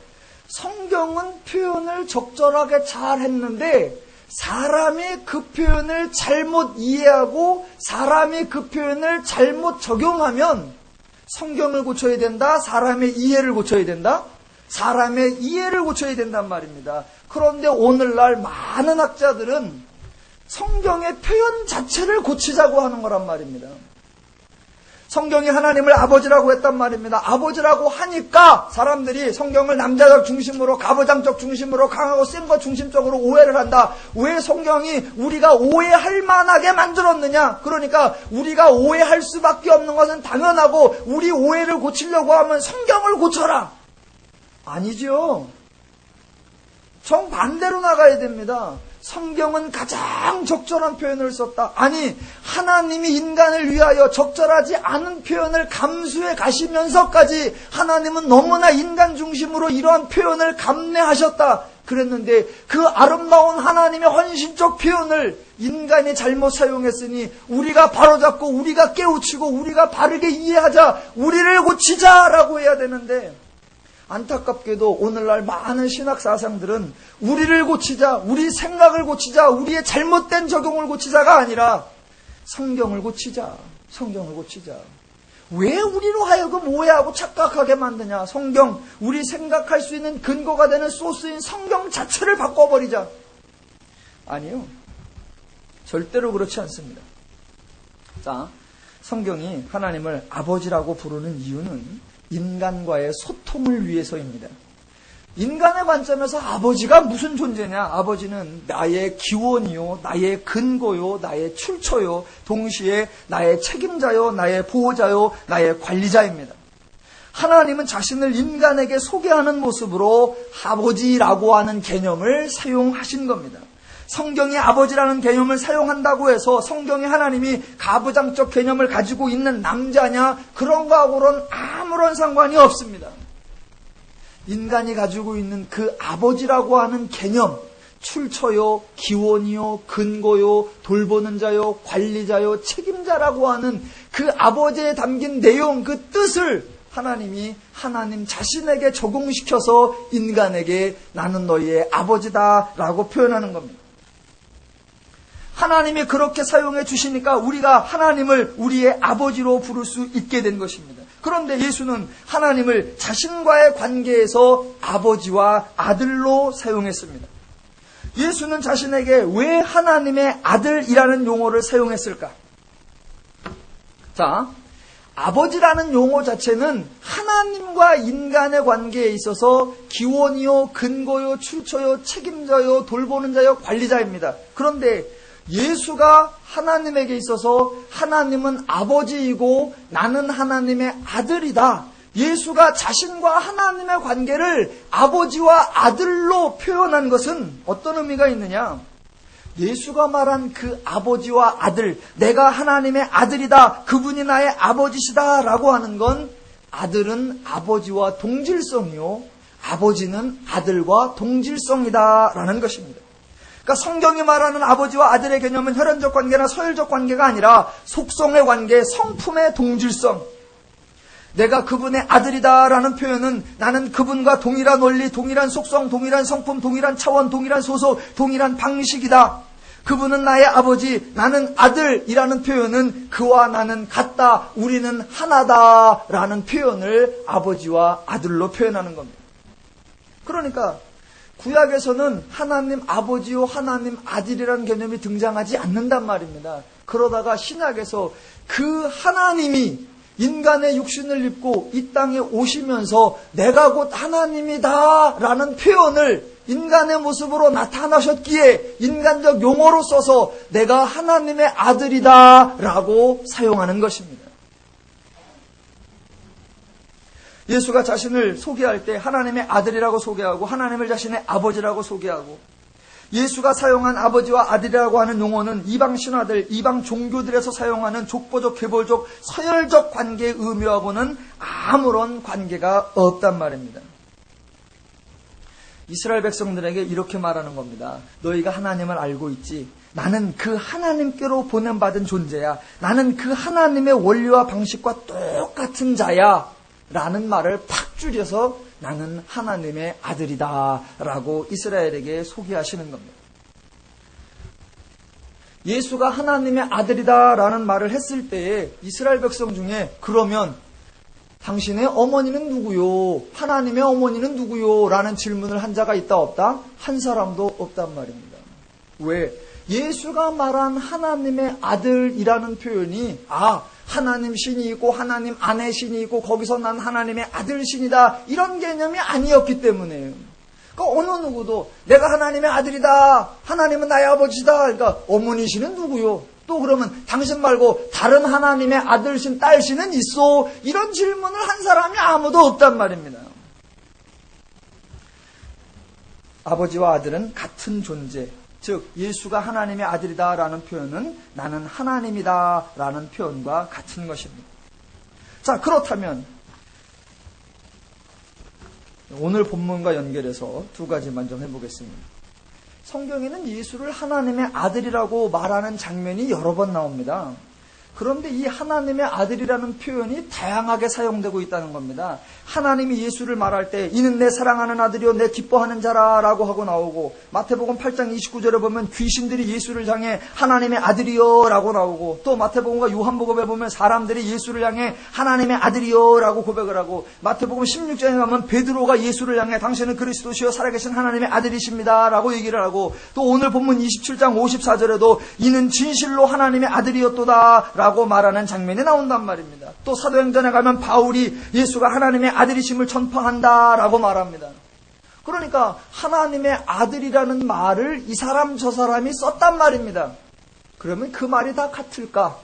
성경은 표현을 적절하게 잘 했는데 사람이 그 표현을 잘못 이해하고 사람이 그 표현을 잘못 적용하면 성경을 고쳐야 된다? 사람의 이해를 고쳐야 된다? 사람의 이해를 고쳐야 된단 말입니다. 그런데 오늘날 많은 학자들은 성경의 표현 자체를 고치자고 하는 거란 말입니다. 성경이 하나님을 아버지라고 했단 말입니다. 아버지라고 하니까 사람들이 성경을 남자적 중심으로, 가부장적 중심으로, 강하고 센 것 중심적으로 오해를 한다. 왜 성경이 우리가 오해할 만하게 만들었느냐? 그러니까 우리가 오해할 수밖에 없는 것은 당연하고, 우리 오해를 고치려고 하면 성경을 고쳐라. 아니죠. 정반대로 나가야 됩니다. 성경은 가장 적절한 표현을 썼다. 아니, 하나님이 인간을 위하여 적절하지 않은 표현을 감수해 가시면서까지 하나님은 너무나 인간 중심으로 이러한 표현을 감내하셨다. 그랬는데 그 아름다운 하나님의 헌신적 표현을 인간이 잘못 사용했으니 우리가 바로잡고 우리가 깨우치고 우리가 바르게 이해하자, 우리를 고치자라고 해야 되는데, 안타깝게도 오늘날 많은 신학 사상들은 우리를 고치자, 우리 생각을 고치자, 우리의 잘못된 적용을 고치자가 아니라 성경을 고치자, 성경을 고치자. 왜 우리로 하여금 오해하고 착각하게 만드냐? 성경, 우리 생각할 수 있는 근거가 되는 소스인 성경 자체를 바꿔버리자. 아니요, 절대로 그렇지 않습니다. 자, 성경이 하나님을 아버지라고 부르는 이유는 인간과의 소통을 위해서입니다. 인간의 관점에서 아버지가 무슨 존재냐? 아버지는 나의 기원이요, 나의 근거요, 나의 출처요, 동시에 나의 책임자요, 나의 보호자요, 나의 관리자입니다. 하나님은 자신을 인간에게 소개하는 모습으로 아버지라고 하는 개념을 사용하신 겁니다. 성경이 아버지라는 개념을 사용한다고 해서 성경이 하나님이 가부장적 개념을 가지고 있는 남자냐, 그런 거하고는 아무런 상관이 없습니다. 인간이 가지고 있는 그 아버지라고 하는 개념, 출처요, 기원이요, 근거요, 돌보는 자요, 관리자요, 책임자라고 하는 그 아버지에 담긴 내용, 그 뜻을 하나님이 하나님 자신에게 적용시켜서 인간에게 나는 너희의 아버지다라고 표현하는 겁니다. 하나님이 그렇게 사용해 주시니까 우리가 하나님을 우리의 아버지로 부를 수 있게 된 것입니다. 그런데 예수는 하나님을 자신과의 관계에서 아버지와 아들로 사용했습니다. 예수는 자신에게 왜 하나님의 아들이라는 용어를 사용했을까? 자, 아버지라는 용어 자체는 하나님과 인간의 관계에 있어서 기원이요, 근거요, 출처요, 책임자요, 돌보는 자요, 관리자입니다. 그런데 예수가 하나님에게 있어서 하나님은 아버지이고 나는 하나님의 아들이다. 예수가 자신과 하나님의 관계를 아버지와 아들로 표현한 것은 어떤 의미가 있느냐? 예수가 말한 그 아버지와 아들, 내가 하나님의 아들이다, 그분이 나의 아버지시다 라고 하는 건 아들은 아버지와 동질성이요, 아버지는 아들과 동질성이다 라는 것입니다. 그러니까 성경이 말하는 아버지와 아들의 개념은 혈연적 관계나 서열적 관계가 아니라 속성의 관계, 성품의 동질성. 내가 그분의 아들이다라는 표현은 나는 그분과 동일한 원리, 동일한 속성, 동일한 성품, 동일한 차원, 동일한 소속, 동일한 방식이다. 그분은 나의 아버지, 나는 아들이라는 표현은 그와 나는 같다, 우리는 하나다라는 표현을 아버지와 아들로 표현하는 겁니다. 그러니까 구약에서는 하나님 아버지요, 하나님 아들이라는 개념이 등장하지 않는단 말입니다. 그러다가 신약에서 그 하나님이 인간의 육신을 입고 이 땅에 오시면서 내가 곧 하나님이다 라는 표현을 인간의 모습으로 나타나셨기에 인간적 용어로 써서 내가 하나님의 아들이다 라고 사용하는 것입니다. 예수가 자신을 소개할 때 하나님의 아들이라고 소개하고 하나님을 자신의 아버지라고 소개하고, 예수가 사용한 아버지와 아들이라고 하는 용어는 이방 신화들, 이방 종교들에서 사용하는 족보적, 계보적, 서열적 관계의 의미하고는 아무런 관계가 없단 말입니다. 이스라엘 백성들에게 이렇게 말하는 겁니다. 너희가 하나님을 알고 있지? 나는 그 하나님께로 보냄받은 존재야. 나는 그 하나님의 원리와 방식과 똑같은 자야. 라는 말을 팍 줄여서 나는 하나님의 아들이다 라고 이스라엘에게 소개하시는 겁니다. 예수가 하나님의 아들이다 라는 말을 했을 때에 이스라엘 백성 중에 그러면 당신의 어머니는 누구요? 하나님의 어머니는 누구요? 라는 질문을 한 자가 있다 없다? 한 사람도 없단 말입니다. 왜? 예수가 말한 하나님의 아들이라는 표현이 하나님 신이 있고 하나님 아내 신이 있고 거기서 난 하나님의 아들 신이다 이런 개념이 아니었기 때문에요. 그러니까 어느 누구도 내가 하나님의 아들이다. 하나님은 나의 아버지다. 그러니까 어머니 신은 누구요? 또 그러면 당신 말고 다른 하나님의 아들 신, 딸 신은 있어? 이런 질문을 한 사람이 아무도 없단 말입니다. 아버지와 아들은 같은 존재. 즉 예수가 하나님의 아들이다라는 표현은 나는 하나님이다라는 표현과 같은 것입니다. 자, 그렇다면 오늘 본문과 연결해서 두 가지만 좀 해보겠습니다. 성경에는 예수를 하나님의 아들이라고 말하는 장면이 여러 번 나옵니다. 그런데 이 하나님의 아들이라는 표현이 다양하게 사용되고 있다는 겁니다. 하나님이 예수를 말할 때 이는 내 사랑하는 아들이요 내 기뻐하는 자라 라고 하고 나오고, 마태복음 8장 29절에 보면 귀신들이 예수를 향해 하나님의 아들이요 라고 나오고, 또 마태복음과 요한복음에 보면 사람들이 예수를 향해 하나님의 아들이요 라고 고백을 하고, 마태복음 16장에 가면 베드로가 예수를 향해 당신은 그리스도시요 살아계신 하나님의 아들이십니다 라고 얘기를 하고, 또 오늘 본문 27장 54절에도 이는 진실로 하나님의 아들이었도다 라고 말하는 장면이 나온단 말입니다. 또 사도행전에 가면 바울이 예수가 하나님의 아들이심을 전파한다라고 말합니다. 그러니까 하나님의 아들이라는 말을 이 사람 저 사람이 썼단 말입니다. 그러면 그 말이 다 같을까?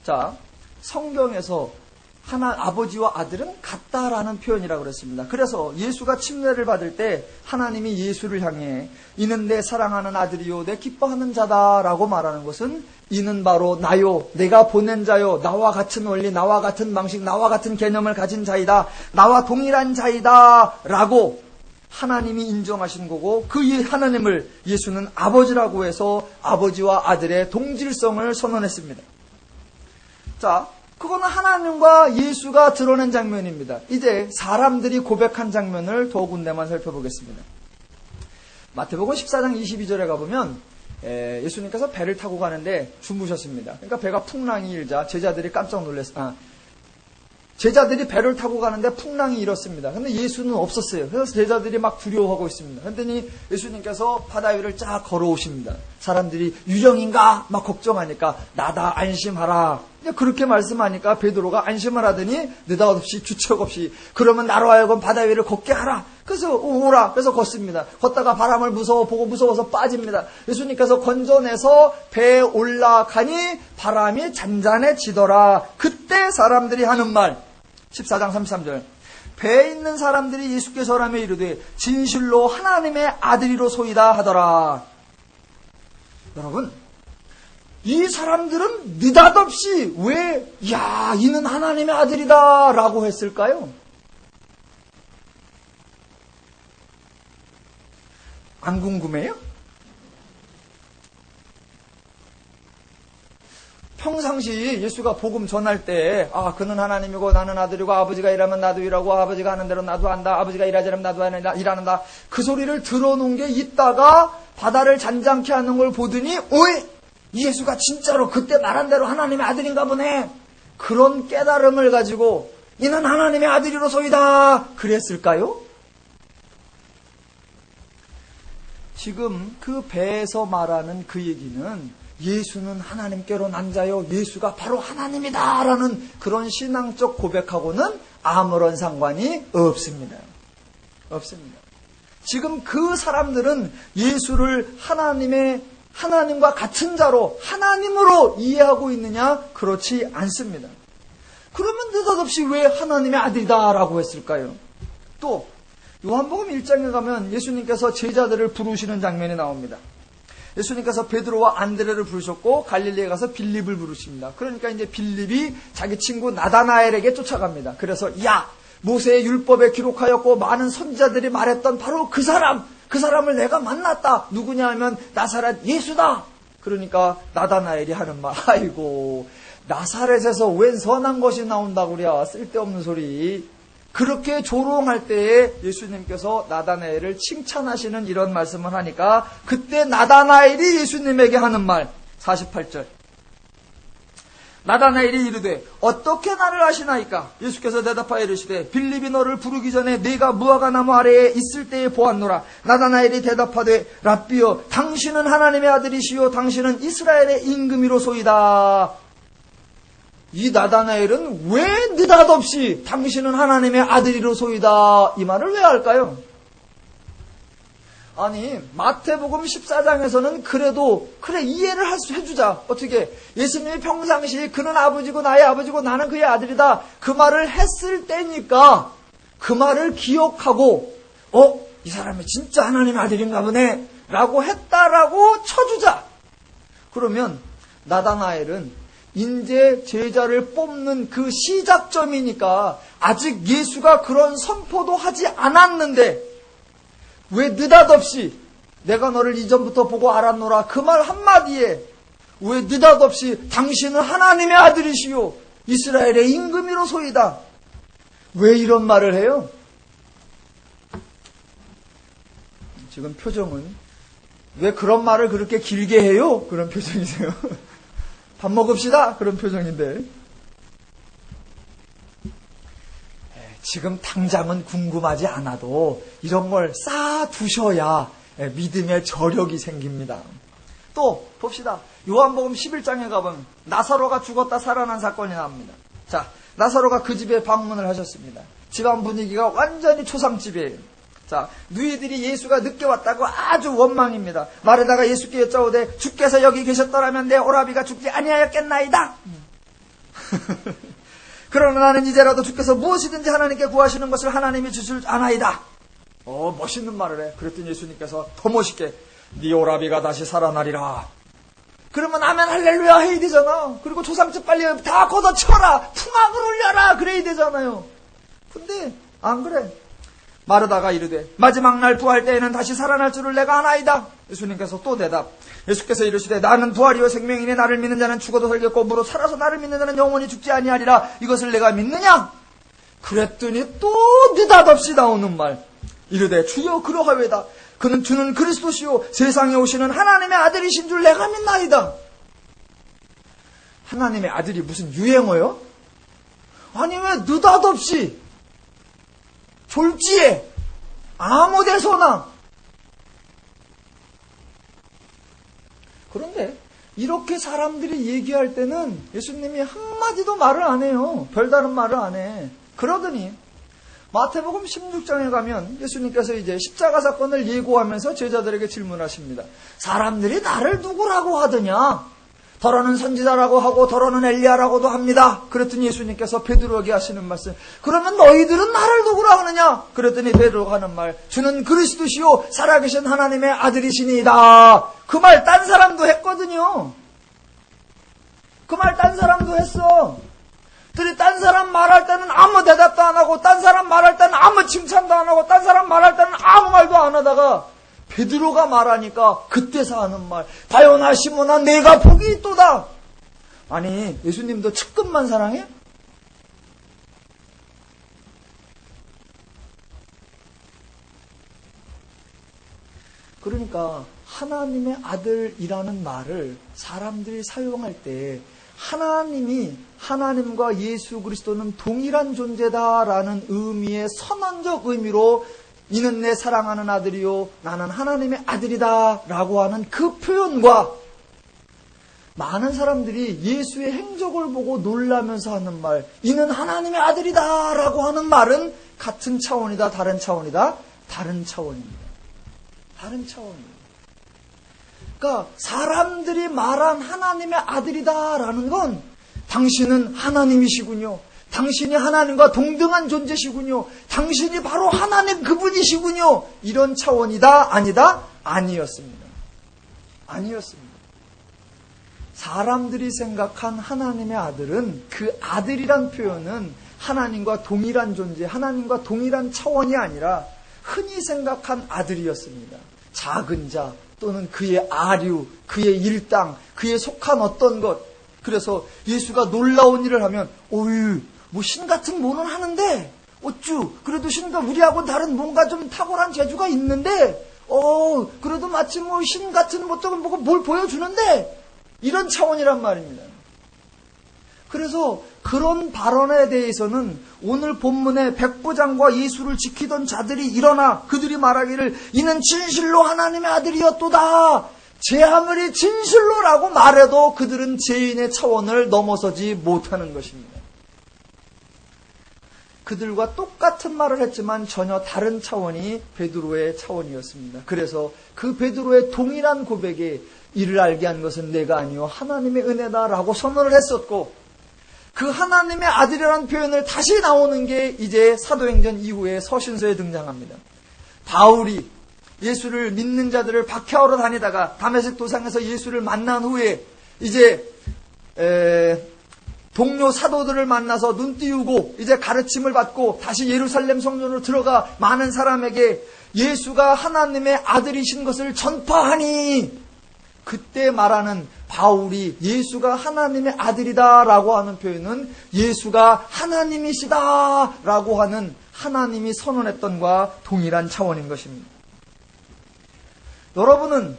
자, 성경에서 아버지와 아들은 같다라는 표현이라고 그랬습니다. 그래서 예수가 침례를 받을 때 하나님이 예수를 향해 이는 내 사랑하는 아들이요 내 기뻐하는 자다라고 말하는 것은 이는 바로 나요, 내가 보낸 자요, 나와 같은 원리, 나와 같은 방식, 나와 같은 개념을 가진 자이다, 나와 동일한 자이다 라고 하나님이 인정하신 거고, 그 하나님을 예수는 아버지라고 해서 아버지와 아들의 동질성을 선언했습니다. 자, 그거는 하나님과 예수가 드러낸 장면입니다. 이제 사람들이 고백한 장면을 더 군데만 살펴보겠습니다. 마태복음 14장 22절에 가보면 예수님께서 배를 타고 가는데 주무셨습니다. 그러니까 배가 풍랑이 일자 제자들이 깜짝 놀랐어요. 제자들이 배를 타고 가는데 풍랑이 일었습니다. 근데 예수는 없었어요. 그래서 제자들이 막 두려워하고 있습니다. 그랬더니 예수님께서 바다 위를 쫙 걸어오십니다. 사람들이 유령인가 막 걱정하니까 나다 안심하라. 그렇게 말씀하니까 베드로가 안심을 하더니 느닷없이 주책 없이 그러면 나로 하여금 바다 위를 걷게 하라. 그래서 오라. 그래서 걷습니다. 걷다가 바람을 보고 무서워서 빠집니다. 예수님께서 건져내서 배에 올라가니 바람이 잔잔해지더라. 그때 사람들이 하는 말 14장 33절 배에 있는 사람들이 예수께 절하며 이르되 진실로 하나님의 아들이로소이다 하더라. 여러분, 이 사람들은 느닷없이 왜 이는 하나님의 아들이다 라고 했을까요? 안 궁금해요? 평상시 예수가 복음 전할 때 그는 하나님이고 나는 아들이고 아버지가 일하면 나도 일하고 아버지가 하는 대로 나도 한다. 아버지가 일하지 않으면 나도 일하는다. 그 소리를 들어놓은 게 있다가 바다를 잔잔케 하는 걸 보더니 예수가 진짜로 그때 말한 대로 하나님의 아들인가 보네. 그런 깨달음을 가지고 이는 하나님의 아들이로소이다 그랬을까요? 지금 그 배에서 말하는 그 얘기는 예수는 하나님께로 난 자요, 예수가 바로 하나님이다 라는 그런 신앙적 고백하고는 아무런 상관이 없습니다. 없습니다. 지금 그 사람들은 예수를 하나님과 같은 자로 하나님으로 이해하고 있느냐? 그렇지 않습니다. 그러면 느닷없이 왜 하나님의 아들이다 라고 했을까요? 또 요한복음 1장에 가면 예수님께서 제자들을 부르시는 장면이 나옵니다. 예수님께서 베드로와 안드레를 부르셨고 갈릴리에 가서 빌립을 부르십니다. 그러니까 이제 빌립이 자기 친구 나다나엘에게 쫓아갑니다. 그래서 모세의 율법에 기록하였고 많은 선지자들이 말했던 바로 그 사람을 내가 만났다. 누구냐 하면 나사렛 예수다. 그러니까 나다나엘이 하는 말, 아이고 나사렛에서 웬 선한 것이 나온다고 그래. 쓸데없는 소리. 그렇게 조롱할 때에 예수님께서 나다나엘을 칭찬하시는 이런 말씀을 하니까 그때 나다나엘이 예수님에게 하는 말 48절 나다나엘이 이르되 어떻게 나를 아시나이까? 예수께서 대답하여 이르시되 빌립이 너를 부르기 전에 네가 무화과 나무 아래에 있을 때에 보았노라. 나다나엘이 대답하되 랍비여 당신은 하나님의 아들이시요 당신은 이스라엘의 임금이로소이다. 이 나다나엘은 왜 느닷없이 당신은 하나님의 아들이로소이다 이 말을 왜 할까요? 아니 마태복음 14장에서는 그래도 그래 이해를 해주자. 어떻게 예수님이 평상시 그는 아버지고 나의 아버지고 나는 그의 아들이다 그 말을 했을 때니까 그 말을 기억하고 이 사람이 진짜 하나님의 아들인가 보네 라고 했다라고 쳐주자. 그러면 나다나엘은 이제 제자를 뽑는 그 시작점이니까 아직 예수가 그런 선포도 하지 않았는데 왜 느닷없이 내가 너를 이전부터 보고 알았노라 그 말 한마디에 왜 느닷없이 당신은 하나님의 아들이시요 이스라엘의 임금이로소이다. 왜 이런 말을 해요? 지금 표정은 왜 그런 말을 그렇게 길게 해요? 그런 표정이세요. 밥 먹읍시다 그런 표정인데 지금 당장은 궁금하지 않아도 이런 걸 쌓아두셔야 믿음의 저력이 생깁니다. 또 봅시다. 요한복음 11장에 가보면 나사로가 죽었다 살아난 사건이 나옵니다. 자, 나사로가 그 집에 방문을 하셨습니다. 집안 분위기가 완전히 초상집이에요. 자, 누이들이 예수가 늦게 왔다고 아주 원망입니다. 마르다가 예수께 여짜오되 주께서 여기 계셨더라면 내 오라비가 죽지 아니하였겠나이다. 그러나 나는 이제라도 주께서 무엇이든지 하나님께 구하시는 것을 하나님이 주실 아나이다. 멋있는 말을 해. 그랬더니 예수님께서 더 멋있게 네 오라비가 다시 살아나리라. 그러면 아멘 할렐루야 해야 되잖아. 그리고 조상집 빨리 다 걷어쳐라. 풍악을 울려라 그래야 되잖아요. 근데 안 그래. 마르다가 이르되 마지막 날 부활 때에는 다시 살아날 줄을 내가 아나이다. 예수님께서 또 대답. 예수께서 이르시되 나는 부활이요 생명이니 나를 믿는 자는 죽어도 살겠고 무릇 살아서 나를 믿는 자는 영원히 죽지 아니하리라. 이것을 내가 믿느냐? 그랬더니 또 느닷없이 나오는 말. 이르되 주여 그러하외다. 그는 주는 그리스도시요 세상에 오시는 하나님의 아들이신 줄 내가 믿나이다. 하나님의 아들이 무슨 유행어요? 아니 왜 느닷없이 졸지에 아무 데서나. 그런데 이렇게 사람들이 얘기할 때는 예수님이 한마디도 말을 안 해요. 별다른 말을 안 해. 그러더니 마태복음 16장에 가면 예수님께서 이제 십자가 사건을 예고하면서 제자들에게 질문하십니다. 사람들이 나를 누구라고 하더냐? 더러는 선지자라고 하고 더러는 엘리야라고도 합니다. 그랬더니 예수님께서 베드로에게 하시는 말씀. 그러면 너희들은 나를 누구라 하느냐? 그랬더니 베드로가 하는 말. 주는 그리스도시요 살아계신 하나님의 아들이시니이다. 그 말 딴 사람도 했거든요. 그 말 딴 사람도 했어. 그런데 딴 사람 말할 때는 아무 대답도 안 하고 딴 사람 말할 때는 아무 칭찬도 안 하고 딴 사람 말할 때는 아무 말도 안 하다가 베드로가 말하니까 그때서 하는 말. 바요나 시몬아 내가 복이 있도다. 아니 예수님도 측근만 사랑해? 그러니까 하나님의 아들이라는 말을 사람들이 사용할 때 하나님이 하나님과 예수 그리스도는 동일한 존재다라는 의미의 선언적 의미로 이는 내 사랑하는 아들이요 나는 하나님의 아들이다 라고 하는 그 표현과 많은 사람들이 예수의 행적을 보고 놀라면서 하는 말 이는 하나님의 아들이다 라고 하는 말은 같은 차원이다 다른 차원이다? 다른 차원입니다. 다른 차원입니다. 그러니까 사람들이 말한 하나님의 아들이다 라는 건 당신은 하나님이시군요. 당신이 하나님과 동등한 존재시군요. 당신이 바로 하나님 그분이시군요. 이런 차원이다? 아니다? 아니었습니다. 아니었습니다. 사람들이 생각한 하나님의 아들은 그 아들이란 표현은 하나님과 동일한 존재, 하나님과 동일한 차원이 아니라 흔히 생각한 아들이었습니다. 작은 자 또는 그의 아류, 그의 일당, 그에 속한 어떤 것. 그래서 예수가 놀라운 일을 하면 어휴 뭐 신 같은 뭐는 하는데 어쭈 그래도 신과 우리하고 다른 뭔가 좀 탁월한 재주가 있는데 그래도 마치 뭐 신 같은 뭐 뭘 보여주는데 이런 차원이란 말입니다. 그래서 그런 발언에 대해서는 오늘 본문에 백부장과 예수를 지키던 자들이 일어나 그들이 말하기를 이는 진실로 하나님의 아들이었도다. 제 아무리 진실로라고 말해도 그들은 죄인의 차원을 넘어서지 못하는 것입니다. 그들과 똑같은 말을 했지만 전혀 다른 차원이 베드로의 차원이었습니다. 그래서 그 베드로의 동일한 고백에 이를 알게 한 것은 내가 아니요 하나님의 은혜다라고 선언을 했었고, 그 하나님의 아들이라는 표현을 다시 나오는 게 이제 사도행전 이후에 서신서에 등장합니다. 바울이 예수를 믿는 자들을 박해하러 다니다가 다메섹 도상에서 예수를 만난 후에 이제 동료 사도들을 만나서 눈 띄우고 이제 가르침을 받고 다시 예루살렘 성전으로 들어가 많은 사람에게 예수가 하나님의 아들이신 것을 전파하니, 그때 말하는 바울이 예수가 하나님의 아들이다라고 하는 표현은 예수가 하나님이시다라고 하는 하나님이 선언했던과 동일한 차원인 것입니다. 여러분은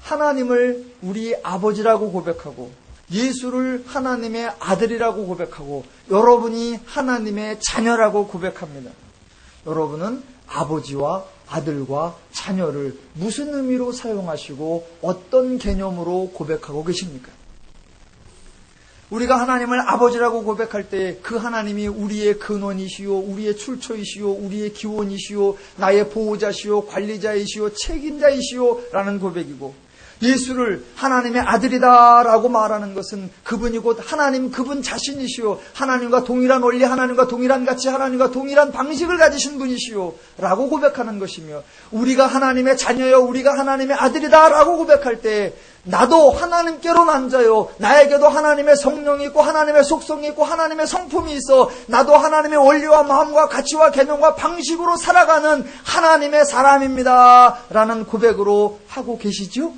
하나님을 우리 아버지라고 고백하고 예수를 하나님의 아들이라고 고백하고 여러분이 하나님의 자녀라고 고백합니다. 여러분은 아버지와 아들과 자녀를 무슨 의미로 사용하시고 어떤 개념으로 고백하고 계십니까? 우리가 하나님을 아버지라고 고백할 때 그 하나님이 우리의 근원이시오, 우리의 출처이시오, 우리의 기원이시오, 나의 보호자시오, 관리자이시오, 책임자이시오 라는 고백이고, 예수를 하나님의 아들이다라고 말하는 것은 그분이 곧 하나님 그분 자신이시오, 하나님과 동일한 원리, 하나님과 동일한 가치, 하나님과 동일한 방식을 가지신 분이시오 라고 고백하는 것이며, 우리가 하나님의 자녀여 우리가 하나님의 아들이다라고 고백할 때 나도 하나님께로 난 자요, 나에게도 하나님의 성령이 있고 하나님의 속성이 있고 하나님의 성품이 있어 나도 하나님의 원리와 마음과 가치와 개념과 방식으로 살아가는 하나님의 사람입니다 라는 고백으로 하고 계시죠?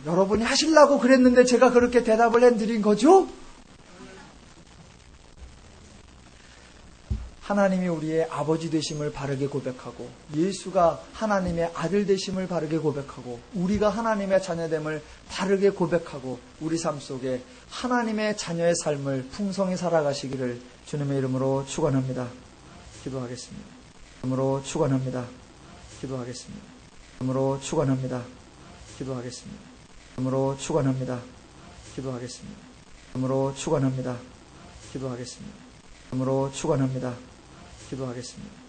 여러분이 하시려고 그랬는데 제가 그렇게 대답을 해드린 거죠? 하나님이 우리의 아버지 되심을 바르게 고백하고 예수가 하나님의 아들 되심을 바르게 고백하고 우리가 하나님의 자녀됨을 바르게 고백하고 우리 삶 속에 하나님의 자녀의 삶을 풍성히 살아가시기를 주님의 이름으로 축원합니다. 기도하겠습니다. 이름으로 축원합니다. 기도하겠습니다. 이름으로 축원합니다. 기도하겠습니다. 이름으로 축원합니다. 기도하겠습니다. 이름으로 축원합니다. 기도하겠습니다. 이름으로 축원합니다. 기도하겠습니다.